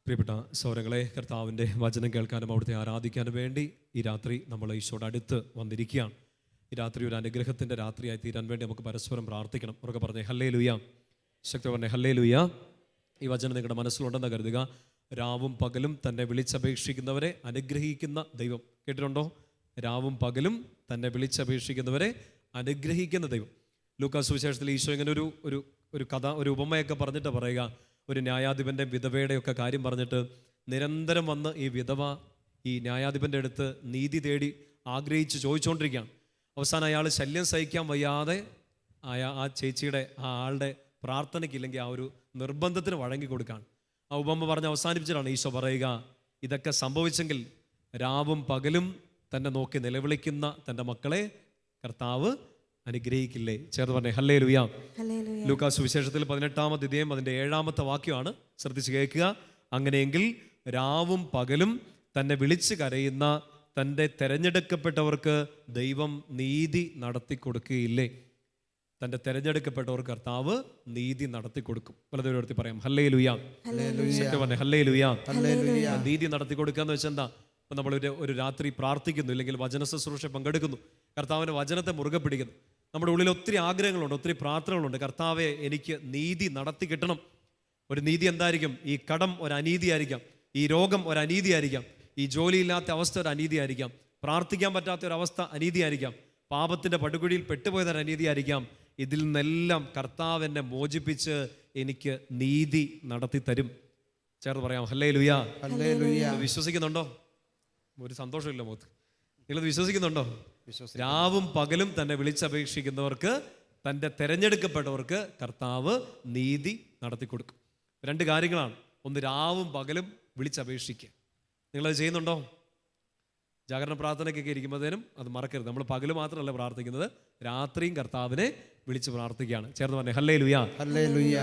പ്രിയപ്പെട്ട സഹോദരങ്ങളെ, കർത്താവിൻ്റെ വചനം കേൾക്കാനും അവിടുത്തെ ആരാധിക്കാനും വേണ്ടി ഈ രാത്രി നമ്മൾ ഈശോയുടെ അടുത്ത് വന്നിരിക്കുകയാണ്. ഈ രാത്രി ഒരു അനുഗ്രഹത്തിൻ്റെ രാത്രിയായി തീരാൻ വേണ്ടി നമുക്ക് പരസ്പരം പ്രാർത്ഥിക്കണം. ഉറക്കെ പറഞ്ഞേ ഹല്ലേലൂയ. ശക്തി പറഞ്ഞേ ഹല്ലേലൂയ. ഈ വചനം നിങ്ങളുടെ മനസ്സിലുണ്ടെന്ന് കരുതുക. രാവും പകലും തന്നെ വിളിച്ചപേക്ഷിക്കുന്നവരെ അനുഗ്രഹിക്കുന്ന ദൈവം. കേട്ടിട്ടുണ്ടോ? രാവും പകലും തന്നെ വിളിച്ചപേക്ഷിക്കുന്നവരെ അനുഗ്രഹിക്കുന്ന ദൈവം. ലൂക്കാ സുവിശേഷത്തിൽ ഈശോ ഇങ്ങനെ ഒരു കഥ, ഒരു ഉപമയൊക്കെ പറഞ്ഞിട്ട് പറയുക. ഒരു ന്യായാധിപൻ്റെ വിധവയുടെയൊക്കെ കാര്യം പറഞ്ഞിട്ട് നിരന്തരം വന്ന് ഈ വിധവ ഈ ന്യായാധിപൻ്റെ അടുത്ത് നീതി തേടി ആഗ്രഹിച്ച് ചോദിച്ചുകൊണ്ടിരിക്കുകയാണ്. അവസാനം അയാൾ ശല്യം സഹിക്കാൻ വയ്യാതെ ആ ചേച്ചിയുടെ ആ ആളുടെ പ്രാർത്ഥനയ്ക്കില്ലെങ്കിൽ ആ ഒരു നിർബന്ധത്തിന് വഴങ്ങി കൊടുക്കുകയാണ്. ആ ഉപമ പറഞ്ഞ് അവസാനിപ്പിച്ചിട്ടാണ് ഈശോ പറയുക, ഇതൊക്കെ സംഭവിച്ചെങ്കിൽ രാവും പകലും തന്നെ നോക്കി നിലവിളിക്കുന്ന തൻ്റെ മക്കളെ കർത്താവ് അനുഗ്രഹിക്കില്ലേ? ചേർന്ന് പറഞ്ഞേ ഹല്ലേലൂയ. ലൂക്കാ സുവിശേഷത്തിൽ 18-ാം അധ്യായം അതിൻ്റെ 7-ാമത്തെ വാക്യമാണ്. ശ്രദ്ധിച്ച് കേൾക്കുക. അങ്ങനെയെങ്കിൽ രാവും പകലും തന്നെ വിളിച്ച് കരയുന്ന തൻ്റെ തെരഞ്ഞെടുക്കപ്പെട്ടവർക്ക് ദൈവം നീതി നടത്തി കൊടുക്കുകയില്ലേ? തൻ്റെ തെരഞ്ഞെടുക്കപ്പെട്ടവർക്ക് കർത്താവ് നീതി നടത്തി കൊടുക്കും. പലതരത്തിൽ പറയാം ഹല്ലേലൂയ. പറഞ്ഞേ ഹല്ലേലൂയ. നീതി നടത്തി കൊടുക്കുക എന്ന് വെച്ചാൽ എന്താ? ഇപ്പം നമ്മൾ ഒരു രാത്രി പ്രാർത്ഥിക്കുന്നു, ഇല്ലെങ്കിൽ വചന ശുശ്രൂഷ പങ്കെടുക്കുന്നു, കർത്താവിൻ്റെ വചനത്തെ മുറുകെ പിടിക്കുന്നു. നമ്മുടെ ഉള്ളിൽ ഒത്തിരി ആഗ്രഹങ്ങളുണ്ട്, ഒത്തിരി പ്രാർത്ഥനകളുണ്ട്. കർത്താവെ, എനിക്ക് നീതി നടത്തി കിട്ടണം. ഒരു നീതി എന്തായിരിക്കും? ഈ കടം ഒരു അനീതിയായിരിക്കാം, ഈ രോഗം ഒരു അനീതിയായിരിക്കാം, ഈ ജോലിയില്ലാത്ത അവസ്ഥ ഒരു അനീതിയായിരിക്കാം, പ്രാർത്ഥിക്കാൻ പറ്റാത്ത ഒരു അവസ്ഥ അനീതിയായിരിക്കാം, പാപത്തിൻ്റെ പടുകുഴിയിൽ പെട്ടുപോയതൊരു അനീതിയായിരിക്കാം. ഇതിൽ നിന്നെല്ലാം കർത്താവ് എന്നെ മോചിപ്പിച്ച് എനിക്ക് നീതി നടത്തി തരും. ചേർന്ന് പറയാം ഹല്ലേലൂയ. വിശ്വസിക്കുന്നുണ്ടോ? ഒരു സന്തോഷമില്ല മുഖത്ത്. നിങ്ങളത് വിശ്വസിക്കുന്നുണ്ടോ? രാവും പകലും തന്നെ വിളിച്ചപേക്ഷിക്കുന്നവർക്ക്, തൻ്റെ തെരഞ്ഞെടുക്കപ്പെട്ടവർക്ക് കർത്താവ് നീതി നടത്തി കൊടുക്കും. രണ്ട് കാര്യങ്ങളാണ്. ഒന്ന്, രാവും പകലും വിളിച്ചപേക്ഷിക്കുക. നിങ്ങളത് ചെയ്യുന്നുണ്ടോ? ജാഗരണ പ്രാർത്ഥനയ്ക്കൊക്കെ ഇരിക്കുമ്പോഴത്തേനും അത് മറക്കരുത്. നമ്മൾ പകല് മാത്രമല്ല പ്രാർത്ഥിക്കുന്നത്, രാത്രിയും കർത്താവിനെ വിളിച്ച് പ്രാർത്ഥിക്കുകയാണ്. ചേർന്ന് പറഞ്ഞേ ഹല്ലേലൂയ.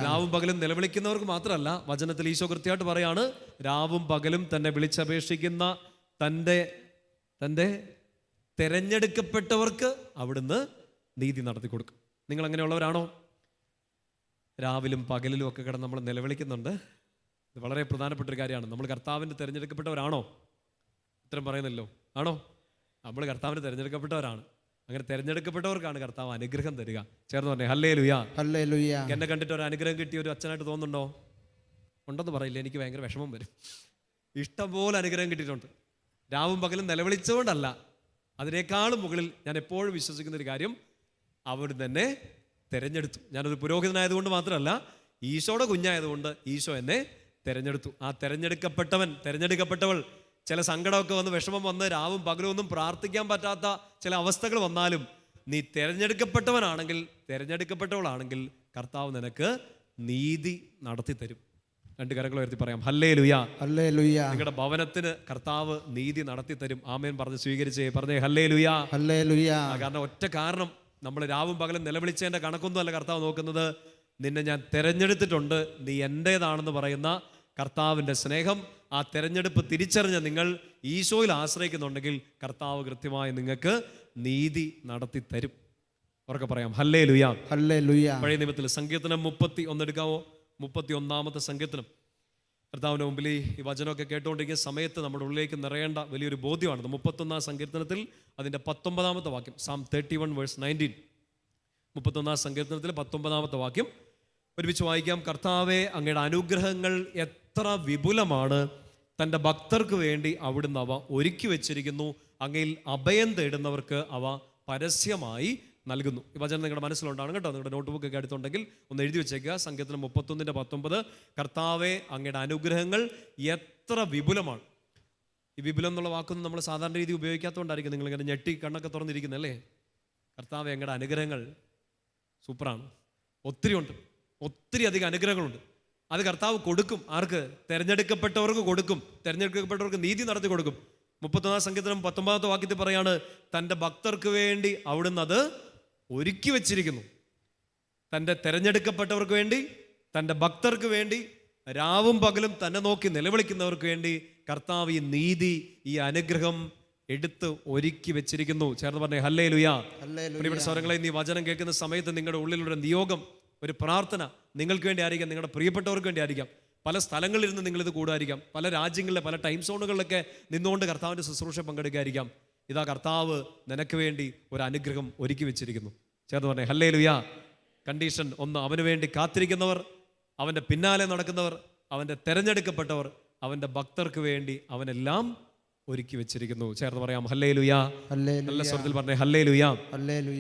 രാവും പകലും നിലവിളിക്കുന്നവർക്ക് മാത്രമല്ല, വചനത്തിൽ ഈശോ കൃത്യമായിട്ട് പറയാണ്, രാവും പകലും തന്നെ വിളിച്ചപേക്ഷിക്കുന്ന തൻ്റെ തെരഞ്ഞെടുക്കപ്പെട്ടവർക്ക് അവിടുന്ന് നീതി നടത്തി കൊടുക്കും. നിങ്ങൾ അങ്ങനെയുള്ളവരാണോ? രാവിലും പകലിലും ഒക്കെ കിടന്ന് നമ്മൾ നിലവിളിക്കുന്നുണ്ട്. ഇത് വളരെ പ്രധാനപ്പെട്ട ഒരു കാര്യമാണ്. നമ്മൾ കർത്താവിൻ്റെ തിരഞ്ഞെടുക്കപ്പെട്ടവരാണോ? ഉത്തരം പറയുന്നല്ലോ. ആണോ? നമ്മൾ കർത്താവിൻ്റെ തിരഞ്ഞെടുക്കപ്പെട്ടവരാണ്. അങ്ങനെ തിരഞ്ഞെടുക്കപ്പെട്ടവർക്കാണ് കർത്താവ് അനുഗ്രഹം തരിക. ചേർന്ന് പറഞ്ഞേ ഹല്ലേലൂയ. എന്നെ കണ്ടിട്ട് ഒരു അനുഗ്രഹം കിട്ടിയ ഒരു അച്ഛനായിട്ട് തോന്നുന്നുണ്ടോ? ഉണ്ടെന്ന് പറയില്ല, എനിക്ക് ഭയങ്കര വിഷമം വരും. ഇഷ്ടംപോലെ അനുഗ്രഹം കിട്ടിയിട്ടുണ്ട്. രാവും പകലും നിലവിളിച്ചുകൊണ്ടല്ല, അതിനേക്കാളും മുകളിൽ ഞാൻ എപ്പോഴും വിശ്വസിക്കുന്ന ഒരു കാര്യം, അവിടുന്ന് തന്നെ തിരഞ്ഞെടുത്തു. ഞാനൊരു പുരോഹിതനായതുകൊണ്ട് മാത്രമല്ല, ഈശോയുടെ കുഞ്ഞായതുകൊണ്ട് ഈശോ എന്നെ തിരഞ്ഞെടുത്തു. ആ തിരഞ്ഞെടുക്കപ്പെട്ടവൾ ചില സങ്കടമൊക്കെ വന്ന്, വിഷമം വന്ന്, രാവും പകലും ഒന്നും പ്രാർത്ഥിക്കാൻ പറ്റാത്ത ചില അവസ്ഥകൾ വന്നാലും, നീ തിരഞ്ഞെടുക്കപ്പെട്ടവനാണെങ്കിൽ, തിരഞ്ഞെടുക്കപ്പെട്ടവളാണെങ്കിൽ കർത്താവ് നിനക്ക് നീതി നടത്തി തരും. രണ്ട് കരങ്ങൾ ഉയർത്തി പറയാം ഹല്ലേലൂയ. ഹല്ലേലൂയ. നിങ്ങളുടെ ഭവനത്തിന് കർത്താവ് നീതി നടത്തി തരും. ആമേൻ പറഞ്ഞ് സ്വീകരിച്ചേ. പറഞ്ഞേ ഹല്ലേലൂയ. ഹല്ലേലൂയ. കാരണം ഒറ്റ കാരണം, നമ്മൾ രാവും പകലും നിലവിളിച്ചതിൻ്റെ കണക്കൊന്നും അല്ല കർത്താവ് നോക്കുന്നത്. നിന്നെ ഞാൻ തിരഞ്ഞെടുത്തിട്ടുണ്ട്, നീ എൻ്റേതാണെന്ന് പറയുന്ന കർത്താവിൻ്റെ സ്നേഹം, ആ തെരഞ്ഞെടുപ്പ് തിരിച്ചറിഞ്ഞ നിങ്ങൾ ഈശോയിൽ ആശ്രയിക്കുന്നുണ്ടെങ്കിൽ കർത്താവ് കൃത്യമായി നിങ്ങൾക്ക് നീതി നടത്തി തരും. ഉറക്കെ പറയാം ഹല്ലേലൂയ. ഹല്ലേലൂയ. പഴയ നിയമത്തിൽ സങ്കീർത്തനം 31 എടുക്കാവോ? 31-ാമത്തെ സങ്കീർത്തനം. കർത്താവിൻ്റെ മുമ്പിൽ ഈ വചനമൊക്കെ കേട്ടുകൊണ്ടിരിക്കുന്ന സമയത്ത് നമ്മുടെ ഉള്ളിലേക്ക് നിറയേണ്ട വലിയൊരു ബോധ്യമാണത്. 31-ാം സങ്കീർത്തനത്തിൽ അതിൻ്റെ 19-ാമത്തെ വാക്യം, Psalm 31:19. 31-ാം സങ്കീർത്തനത്തിൽ 19-ാമത്തെ വാക്യം ഒരുമിച്ച് വായിക്കാം. കർത്താവേ, അങ്ങയുടെ അനുഗ്രഹങ്ങൾ എത്ര വിപുലമാണ്, തൻ്റെ ഭക്തർക്ക് വേണ്ടി അവിടുന്ന് അവ ഒരുക്കി വെച്ചിരിക്കുന്നു. അങ്ങയിൽ അഭയം തേടുന്നവർക്ക് അവ പരസ്യമായി നൽകുന്നു. ഈ വചനം നിങ്ങളുടെ മനസ്സിലുണ്ടാണ് കേട്ടോ. നിങ്ങളുടെ നോട്ട്ബുക്ക് ഒക്കെ എടുത്തുണ്ടെങ്കിൽ ഒന്ന് എഴുതി വെച്ചേക്കുക. സങ്കീർത്തനം 31:19. കർത്താവേ, അങ്ങയുടെ അനുഗ്രഹങ്ങൾ എത്ര വിപുലമാണ്. ഈ വിപുലം എന്നുള്ള വാക്കൊന്നും നമ്മൾ സാധാരണ രീതി ഉപയോഗിക്കാത്തതുകൊണ്ടായിരിക്കും നിങ്ങളിങ്ങനെ ഞെട്ടി കണ്ണൊക്കെ തുറന്നിരിക്കുന്നല്ലേ. കർത്താവേ, അങ്ങയുടെ അനുഗ്രഹങ്ങൾ സൂപ്പറാണ്, ഒത്തിരി ഉണ്ട്, ഒത്തിരി അധികം അനുഗ്രഹങ്ങളുണ്ട്. അത് കർത്താവ് കൊടുക്കും. ആർക്ക്? തിരഞ്ഞെടുക്കപ്പെട്ടവർക്ക് കൊടുക്കും. തിരഞ്ഞെടുക്കപ്പെട്ടവർക്ക് നീതി നടത്തി കൊടുക്കും. 31-ാം സങ്കീർത്തനം 19-ാമത്തെ വാക്യത്തിൽ പറയാണ്, തൻ്റെ ഭക്തർക്ക് വേണ്ടി അവിടുന്ന് അത് ഒരുക്കി വെച്ചിരിക്കുന്നു. തൻ്റെ തിരഞ്ഞെടുക്കപ്പെട്ടവർക്ക് വേണ്ടി, തൻ്റെ ഭക്തർക്ക് വേണ്ടി, രാവും പകലും തന്നെ നോക്കി നിലവിളിക്കുന്നവർക്ക് വേണ്ടി കർത്താവ് ഈ നീതി, ഈ അനുഗ്രഹം എടുത്ത് ഒരുക്കി വെച്ചിരിക്കുന്നു. ചേർന്ന് പറഞ്ഞേ ഹല്ലേലൂയ. പ്രിയപ്പെട്ട സ്വരങ്ങളെ, ഈ വചനം കേൾക്കുന്ന സമയത്ത് നിങ്ങളുടെ ഉള്ളിലൊരു നിയോഗം, ഒരു പ്രാർത്ഥന നിങ്ങൾക്ക് വേണ്ടി ആയിരിക്കാം, നിങ്ങളുടെ പ്രിയപ്പെട്ടവർക്ക് വേണ്ടി ആയിരിക്കാം. പല സ്ഥലങ്ങളിലിരുന്ന് നിങ്ങളിത് കൂടുമായിരിക്കാം, പല രാജ്യങ്ങളിലെ പല ടൈം സോണുകളിലൊക്കെ നിന്നുകൊണ്ട് കർത്താവിൻ്റെ ശുശ്രൂഷ പങ്കെടുക്കായിരിക്കാം. ഇതാ കർത്താവ് നിനക്ക് വേണ്ടി ഒരു അനുഗ്രഹം ഒരുക്കി വെച്ചിരിക്കുന്നു. ചേർന്ന് പറഞ്ഞേ ഹല്ലേലൂയ. കണ്ടീഷൻ ഒന്ന്, അവന് വേണ്ടി കാത്തിരിക്കുന്നവർ, അവൻ്റെ പിന്നാലെ നടക്കുന്നവർ, അവൻ്റെ തെരഞ്ഞെടുക്കപ്പെട്ടവർ, അവൻ്റെ ഭക്തർക്ക് വേണ്ടി അവനെല്ലാം ഒരുക്കി വെച്ചിരിക്കുന്നു. ചേർന്ന് പറയാം ഹല്ലേലൂയ. നല്ല സ്വരത്തിൽ പറഞ്ഞേ ഹല്ലേലൂയ.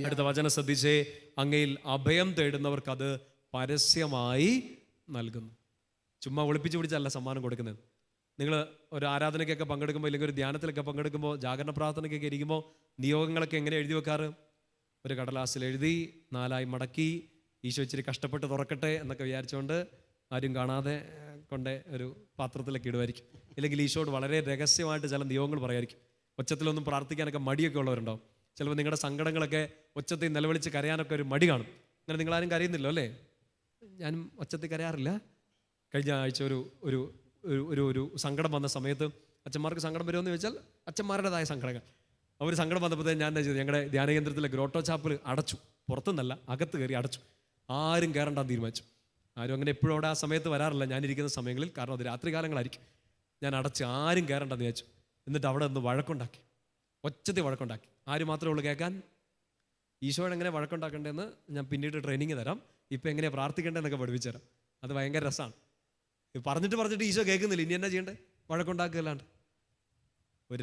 അടുത്ത വചനം ശ്രദ്ധിച്ചേ, അങ്ങയിൽ അഭയം തേടുന്നവർക്ക് അത് പരസ്യമായി നൽകുന്നു. ചുമ്മാ ഒളിപ്പിച്ച് പിടിച്ചല്ല സമ്മാനം കൊടുക്കുന്നത്. നിങ്ങൾ ഒരു ആരാധനയ്ക്കൊക്കെ പങ്കെടുക്കുമ്പോൾ, ഇല്ലെങ്കിൽ ഒരു ധ്യാനത്തിലൊക്കെ പങ്കെടുക്കുമ്പോൾ, ജാഗരണ പ്രാർത്ഥനയ്ക്കൊക്കെ ഇരിക്കുമ്പോൾ നിയോഗങ്ങളൊക്കെ എങ്ങനെ എഴുതി വെക്കാറ്? ഒരു കടലാസിൽ എഴുതി 4 മടക്കി ഈശോ ഇച്ചിരി കഷ്ടപ്പെട്ട് തുറക്കട്ടെ എന്നൊക്കെ വിചാരിച്ചുകൊണ്ട് ആരും കാണാതെ കൊണ്ട് ഒരു പാത്രത്തിലൊക്കെ ഇടുമായിരിക്കും. ഇല്ലെങ്കിൽ ഈശോയോട് വളരെ രഹസ്യമായിട്ട് ചില നിയോഗങ്ങൾ പറയായിരിക്കും. ഒച്ചത്തിലൊന്നും പ്രാർത്ഥിക്കാനൊക്കെ മടിയൊക്കെ ഉള്ളവരുണ്ടാവും. ചിലപ്പോൾ നിങ്ങളുടെ സങ്കടങ്ങളൊക്കെ ഒച്ചത്തിൽ നിലവിളിച്ച് കരയാനൊക്കെ ഒരു മടി കാണും. അങ്ങനെ നിങ്ങളാരും കരയുന്നില്ലോ അല്ലേ? ഞാനും ഒച്ചത്തിൽ കരയാറില്ല. കഴിഞ്ഞ ആഴ്ച ഒരു ഒരു ഒരു ഒരു സങ്കടം വന്ന സമയത്ത്, അച്ഛന്മാർക്ക് സങ്കടം വരുമെന്ന് ചോദിച്ചാൽ അച്ഛന്മാരുടേതായ സങ്കടങ്ങൾ. അവർ സങ്കടം വന്നപ്പോഴത്തേക്ക് ഞാൻ എന്താ ചെയ്തത്, ഞങ്ങളുടെ ധ്യാനകേന്ദ്രത്തിലെ ഗ്രോട്ടോ ചാപ്പൽ അടച്ചു. പുറത്തുനിന്നല്ല, അകത്ത് കയറി അടച്ചു. ആരും കയറണ്ടാന്ന് തീരുമാനിച്ചു. ആരും അങ്ങനെ എപ്പോഴും അവിടെ ആ സമയത്ത് വരാറില്ല ഞാനിരിക്കുന്ന സമയങ്ങളിൽ, കാരണം അത് രാത്രി കാലങ്ങളായിരിക്കും. ഞാൻ അടച്ച്, ആരും കയറണ്ടെന്ന് വിചാരിച്ചു. എന്നിട്ട് അവിടെ നിന്ന് വഴക്കുണ്ടാക്കി, ഒച്ചത്തിൽ വഴക്കുണ്ടാക്കി. ആര് മാത്രമേ ഉള്ളൂ കേൾക്കാൻ? ഈശോയോട് എങ്ങനെ വഴക്കുണ്ടാക്കേണ്ടതെന്ന് ഞാൻ പിന്നീട് ട്രെയിനിങ് തരാം. ഇപ്പം എങ്ങനെയാണ് പ്രാർത്ഥിക്കേണ്ടതെന്നൊക്കെ പഠിപ്പിച്ചു തരാം. അത് ഭയങ്കര രസമാണ്. പറഞ്ഞിട്ട് ഈശോ കേൾക്കുന്നില്ല, ഇനി എന്നാ ചെയ്യണ്ടേ? വഴക്കുണ്ടാക്കുകയല്ലാണ്ട്. ഒരു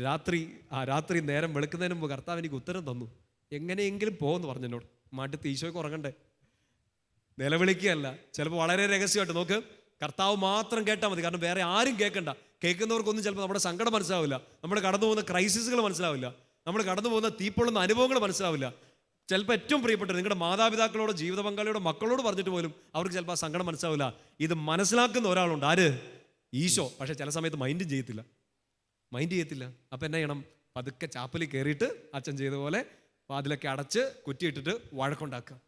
രാത്രി നേരം വെളുക്കുന്നതിന് മുമ്പ് കർത്താവ് എനിക്ക് ഉത്തരം തന്നു. എങ്ങനെയെങ്കിലും പോകുമെന്ന് പറഞ്ഞു എന്നോട്. മാറ്റത്ത് ഈശോയ്ക്ക് ഉറങ്ങണ്ടേ, നിലവിളിക്കുകയല്ല. ചിലപ്പോൾ വളരെ രഹസ്യമായിട്ട് നോക്ക്, കർത്താവ് മാത്രം കേട്ടാൽ മതി. കാരണം വേറെ ആരും കേൾക്കണ്ട. കേൾക്കുന്നവർക്കൊന്നും ചിലപ്പോൾ നമ്മുടെ സങ്കടം മനസ്സിലാവില്ല, നമ്മൾ കടന്നു പോകുന്ന ക്രൈസിസുകൾ മനസ്സിലാവില്ല, നമ്മൾ കടന്നു പോകുന്ന തീപ്പൊള്ളുന്ന അനുഭവങ്ങൾ മനസ്സിലാവില്ല. ചിലപ്പോൾ ഏറ്റവും പ്രിയപ്പെട്ടത് നിങ്ങളുടെ മാതാപിതാക്കളോട്, ജീവിത പങ്കാളിയോട്, മക്കളോട് പറഞ്ഞിട്ട് പോലും അവർക്ക് ചിലപ്പോൾ ആ സങ്കടം മനസ്സിലാവില്ല. ഇത് മനസ്സിലാക്കുന്ന ഒരാളുണ്ട്, ആര്? ഈശോ. പക്ഷെ ചില സമയത്ത് മൈൻഡ് ചെയ്യത്തില്ല. അപ്പം എന്നാ ചെയ്യണം? പതുക്കെ ചാപ്പലിൽ കയറിയിട്ട് അച്ഛൻ ചെയ്ത പോലെ വാതിലൊക്കെ അടച്ച് കുറ്റിയിട്ടിട്ട് വഴക്കുണ്ടാക്കും.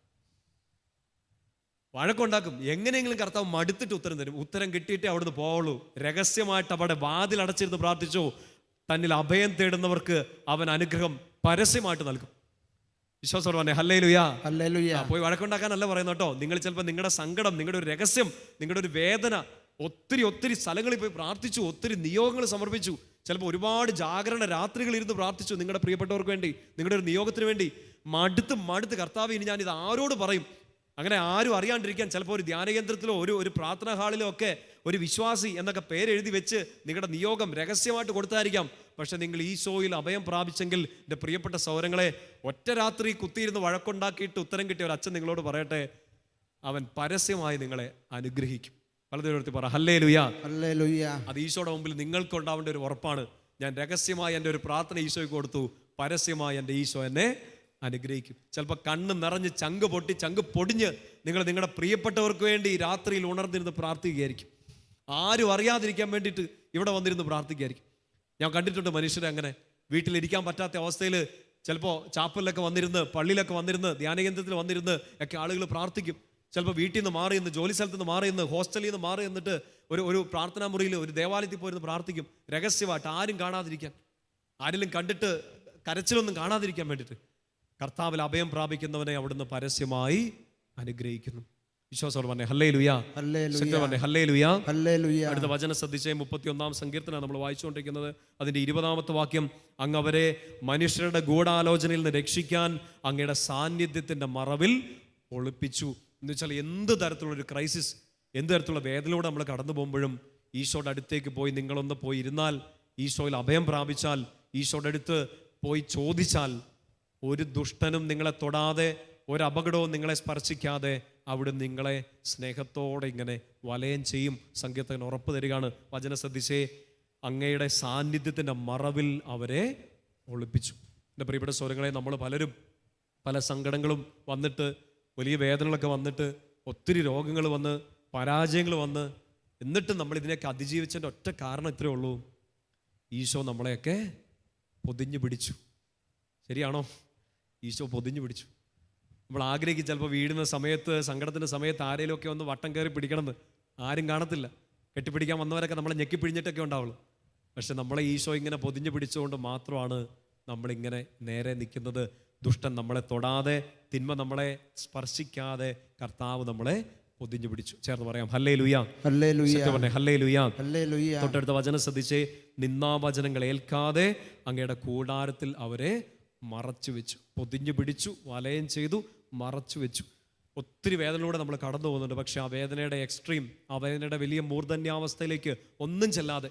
എങ്ങനെയെങ്കിലും കർത്താവ് മടുത്തിട്ട് ഉത്തരം തരും. ഉത്തരം കിട്ടിയിട്ടേ അവിടുന്ന് പോവുള്ളൂ. രഹസ്യമായിട്ട് അവിടെ വാതിൽ അടച്ചിരുന്ന് പ്രാർത്ഥിച്ചു. തന്നിൽ അഭയം തേടുന്നവർക്ക് അവൻ അനുഗ്രഹം പരസ്യമായിട്ട് നൽകും. വിശ്വാസം പറഞ്ഞേ ഹല്ലേലൂയ. പോയി വഴക്കുണ്ടാക്കാനല്ല പറയുന്നത് കേട്ടോ. നിങ്ങൾ ചിലപ്പോൾ നിങ്ങളുടെ സങ്കടം, നിങ്ങളുടെ ഒരു രഹസ്യം, നിങ്ങളുടെ ഒരു വേദന ഒത്തിരി സ്ഥലങ്ങളിൽ പോയി പ്രാർത്ഥിച്ചു, ഒത്തിരി നിയോഗങ്ങൾ സമർപ്പിച്ചു, ചിലപ്പോൾ ഒരുപാട് ജാഗരണ രാത്രികൾ ഇരുന്ന് പ്രാർത്ഥിച്ചു നിങ്ങളുടെ പ്രിയപ്പെട്ടവർക്ക് വേണ്ടി, നിങ്ങളുടെ ഒരു നിയോഗത്തിന് വേണ്ടി. മടുത്ത് കർത്താവ് ഇനി ഞാൻ ഇത് ആരോട് പറയും? അങ്ങനെ ആരും അറിയാണ്ടിരിക്കാൻ ചിലപ്പോൾ ഒരു ധ്യാനകേന്ദ്രത്തിലോ ഒരു പ്രാർത്ഥനാ ഹാളിലോ ഒക്കെ ഒരു വിശ്വാസി എന്നൊക്കെ പേരെഴുതി വെച്ച് നിങ്ങളുടെ നിയോഗം രഹസ്യമായിട്ട് കൊടുത്തായിരിക്കാം. പക്ഷെ നിങ്ങൾ ഈശോയിൽ അഭയം പ്രാപിച്ചെങ്കിൽ എൻ്റെ പ്രിയപ്പെട്ട സൗരങ്ങളെ, ഒറ്റ രാത്രി കുത്തിയിരുന്ന് വഴക്കുണ്ടാക്കിയിട്ട് ഉത്തരം കിട്ടിയ ഒരു അച്ഛൻ നിങ്ങളോട് പറയട്ടെ, അവൻ പരസ്യമായി നിങ്ങളെ അനുഗ്രഹിക്കും. പലതരത്തിൽ പറ ഹല്ലേലൂയ. അത് ഈശോയുടെ മുമ്പിൽ നിങ്ങൾക്ക് ഉണ്ടാവേണ്ട ഒരു ഉറപ്പാണ്. ഞാൻ രഹസ്യമായി എൻ്റെ ഒരു പ്രാർത്ഥന ഈശോയ്ക്ക് കൊടുത്തു, പരസ്യമായി എൻ്റെ ഈശോ എന്നെ അനുഗ്രഹിക്കും. ചിലപ്പോൾ കണ്ണ് നിറഞ്ഞ് ചങ്ക് പൊടിഞ്ഞ് നിങ്ങൾ നിങ്ങളുടെ പ്രിയപ്പെട്ടവർക്ക് വേണ്ടി രാത്രിയിൽ ഉണർന്നിരുന്ന് പ്രാർത്ഥിക്കുകയായിരിക്കും. ആരും അറിയാതിരിക്കാൻ വേണ്ടിയിട്ട് ഇവിടെ വന്നിരുന്ന് പ്രാർത്ഥിക്കുകയായിരിക്കും. ഞാൻ കണ്ടിട്ടുണ്ട് മനുഷ്യരെ അങ്ങനെ വീട്ടിലിരിക്കാൻ പറ്റാത്ത അവസ്ഥയിൽ ചിലപ്പോൾ ചാപ്പലിലൊക്കെ വന്നിരുന്ന്, പള്ളിയിലൊക്കെ വന്നിരുന്ന്, ധ്യാനകേന്ദ്രത്തിൽ വന്നിരുന്ന് ഒക്കെ ആളുകൾ പ്രാർത്ഥിക്കും. ചിലപ്പോൾ വീട്ടിൽ നിന്ന് മാറി നിന്ന്, ജോലി സ്ഥലത്ത് നിന്ന് മാറി നിന്ന്, ഹോസ്റ്റലിൽ നിന്ന് മാറി നിന്നിട്ട് ഒരു പ്രാർത്ഥനാ മുറിയിൽ, ഒരു ദേവാലയത്തിൽ പോയിരുന്ന് പ്രാർത്ഥിക്കും. രഹസ്യമായിട്ട്, ആരും കാണാതിരിക്കാൻ, ആരെങ്കിലും കണ്ടിട്ട് കരച്ചിലൊന്നും കാണാതിരിക്കാൻ വേണ്ടിയിട്ട്. കർത്താവിൽ അഭയം പ്രാപിക്കുന്നവനെ അവിടുന്ന് പരസ്യമായി അനുഗ്രഹിക്കുന്നു. വിശ്വാസം പറഞ്ഞേ ഹല്ലേലൂയ. ഹല്ലേലൂയ. അടുത്ത വചനം ശ്രദ്ധിച്ചേ, 31-ാം സങ്കീർത്തനം നമ്മൾ വായിച്ചുകൊണ്ടിരിക്കുന്നത്. അതിന്റെ 20-ാമത്തെ വാക്യം, അങ്ങ് അവരെ മനുഷ്യരുടെ ഗൂഢാലോചനയിൽ നിന്ന് രക്ഷിക്കാൻ അങ്ങയുടെ സാന്നിധ്യത്തിന്റെ മറവിൽ ഒളിപ്പിച്ചു. എന്ന് വെച്ചാൽ എന്ത് തരത്തിലുള്ള ഒരു ക്രൈസിസ്, എന്ത് തരത്തിലുള്ള വേദനയിലൂടെ നമ്മൾ കടന്നു പോകുമ്പോഴും ഈശോയുടെ അടുത്തേക്ക് പോയി നിങ്ങളൊന്ന് പോയി ഇരുന്നാൽ, ഈശോയിൽ അഭയം പ്രാപിച്ചാൽ, ഈശോയുടെ അടുത്ത് പോയി ചോദിച്ചാൽ, ഒരു ദുഷ്ടനും നിങ്ങളെ തൊടാതെ, ഒരു അപകടവും നിങ്ങളെ സ്പർശിക്കാതെ അവിടെ നിങ്ങളെ സ്നേഹത്തോടെ ഇങ്ങനെ വലയം ചെയ്യും. സങ്കീർത്തകൻ ഉറപ്പ് തരികയാണ്. വചനം ശ്രദ്ധിച്ചേ, അങ്ങയുടെ സാന്നിധ്യത്തിൻ്റെ മറവിൽ അവരെ ഒളിപ്പിച്ചു. എൻ്റെ പ്രിയപ്പെട്ട സ്വരങ്ങളെ, നമ്മൾ പലരും പല സങ്കടങ്ങളും വന്നിട്ട്, വലിയ വേദനകളൊക്കെ വന്നിട്ട്, ഒത്തിരി രോഗങ്ങൾ വന്ന്, പരാജയങ്ങൾ വന്ന്, എന്നിട്ടും നമ്മൾ ഇതിനെയൊക്കെ അതിജീവിച്ചതിൻ്റെ ഒറ്റ കാരണം ഇത്രയേ ഉള്ളൂ, ഈശോ നമ്മളെയൊക്കെ പൊതിഞ്ഞു പിടിച്ചു. ശരിയാണോ? ഈശോ പൊതിഞ്ഞു പിടിച്ചു. നമ്മൾ ആഗ്രഹിക്കും ചിലപ്പോൾ വീടുന്ന സമയത്ത്, സങ്കടത്തിൻ്റെ സമയത്ത് ആരെങ്കിലുമൊക്കെ ഒന്ന് വട്ടം കയറി പിടിക്കണമെന്ന്. ആരും കാണത്തില്ല. കെട്ടിപ്പിടിക്കാൻ വന്നവരൊക്കെ നമ്മളെ ഞെക്കി പിഴിഞ്ഞിട്ടൊക്കെ ഉണ്ടാവുള്ളൂ. പക്ഷെ നമ്മളെ ഈശോ ഇങ്ങനെ പൊതിഞ്ഞു പിടിച്ചുകൊണ്ട് മാത്രമാണ് നമ്മളിങ്ങനെ നേരെ നിൽക്കുന്നത്. ദുഷ്ടൻ നമ്മളെ തൊടാതെ, തിന്മ നമ്മളെ സ്പർശിക്കാതെ കർത്താവ് നമ്മളെ പൊതിഞ്ഞു പിടിച്ചു. ചേർന്ന് പറയാം ഹല്ലേലൂയ. ഹല്ലേലൂയ. പറഞ്ഞേ ഹല്ലേലൂയ. ഹല്ലേലൂയ. തൊട്ടടുത്ത വചനം ശ്രദ്ധിച്ചേ. നിന്ദാവചനങ്ങൾ ഏൽക്കാതെ അങ്ങയുടെ കൂടാരത്തിൽ അവരെ മറച്ചു വെച്ചു. പൊതിഞ്ഞു പിടിച്ചു, വലയം ചെയ്തു, മറച്ചു വെച്ചു. ഒത്തിരി വേദനയിലൂടെ നമ്മൾ കടന്നു പോകുന്നുണ്ട്. പക്ഷെ ആ വേദനയുടെ എക്സ്ട്രീം, ആ വേദനയുടെ വലിയ മൂർധന്യാവസ്ഥയിലേക്ക് ഒന്നും ചെല്ലാതെ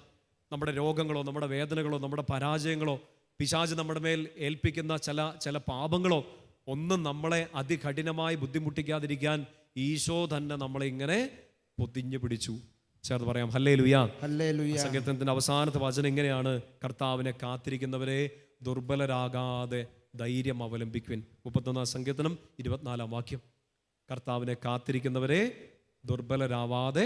നമ്മുടെ രോഗങ്ങളോ നമ്മുടെ വേദനകളോ നമ്മുടെ പരാജയങ്ങളോ പിശാച് നമ്മുടെ മേൽ ഏൽപ്പിക്കുന്ന ചില പാപങ്ങളോ ഒന്നും നമ്മളെ അതികഠിനമായി ബുദ്ധിമുട്ടിക്കാതിരിക്കാൻ ഈശോ തന്നെ നമ്മളെ ഇങ്ങനെ പൊതിഞ്ഞു പിടിച്ചു. ചേർന്ന് പറയാം ഹല്ലേലൂയ. ഹല്ലേലൂയ. സങ്കീർത്തനത്തിന്റെ അവസാനത്തെ വചനം ഇങ്ങനെയാണ്: കർത്താവിനെ കാത്തിരിക്കുന്നവരെ ദുർബലരാകാതെ ധൈര്യം അവലംബിക്കുവിൻ. 31 സങ്കീർത്തനം 24 വാക്യം. കർത്താവിനെ കാത്തിരിക്കുന്നവരെ ദുർബലരാവാതെ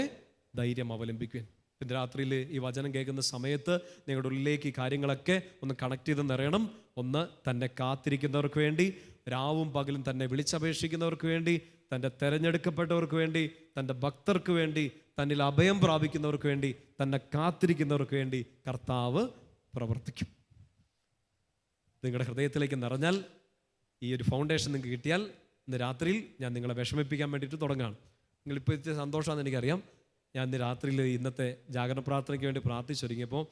ധൈര്യം അവലംബിക്കുവിൻ. ഇന്ന് രാത്രിയിൽ ഈ വചനം കേൾക്കുന്ന സമയത്ത് നിങ്ങളുടെ ഉള്ളിലേക്ക് ഈ കാര്യങ്ങളൊക്കെ ഒന്ന് കണക്ട് ചെയ്ത് നിറയണം. ഒന്ന്, തന്നെ കാത്തിരിക്കുന്നവർക്ക് വേണ്ടി, രാവും പകലും തന്നെ വിളിച്ചപേക്ഷിക്കുന്നവർക്ക് വേണ്ടി, തൻ്റെ തെരഞ്ഞെടുക്കപ്പെട്ടവർക്ക് വേണ്ടി, തൻ്റെ ഭക്തർക്ക് വേണ്ടി, തന്നിൽ അഭയം പ്രാപിക്കുന്നവർക്ക് വേണ്ടി, തന്നെ കാത്തിരിക്കുന്നവർക്ക് വേണ്ടി കർത്താവ് പ്രവർത്തിക്കും. നിങ്ങളുടെ ഹൃദയത്തിലേക്ക് നിറഞ്ഞാൽ, ഈ ഒരു ഫൗണ്ടേഷൻ നിങ്ങൾക്ക് കിട്ടിയാൽ, ഇന്ന് രാത്രിയിൽ ഞാൻ നിങ്ങളെ വിഷമിപ്പിക്കാൻ വേണ്ടിയിട്ട് തുടങ്ങുകയാണ്. നിങ്ങളിപ്പോൾ ഇത്തിരി സന്തോഷമാണെന്ന് എനിക്കറിയാം. ഞാൻ ഇന്ന് രാത്രിയിൽ ഇന്നത്തെ ജാഗരണ പ്രാർത്ഥനയ്ക്ക് വേണ്ടി പ്രാർത്ഥിച്ചൊരുങ്ങിയപ്പോൾ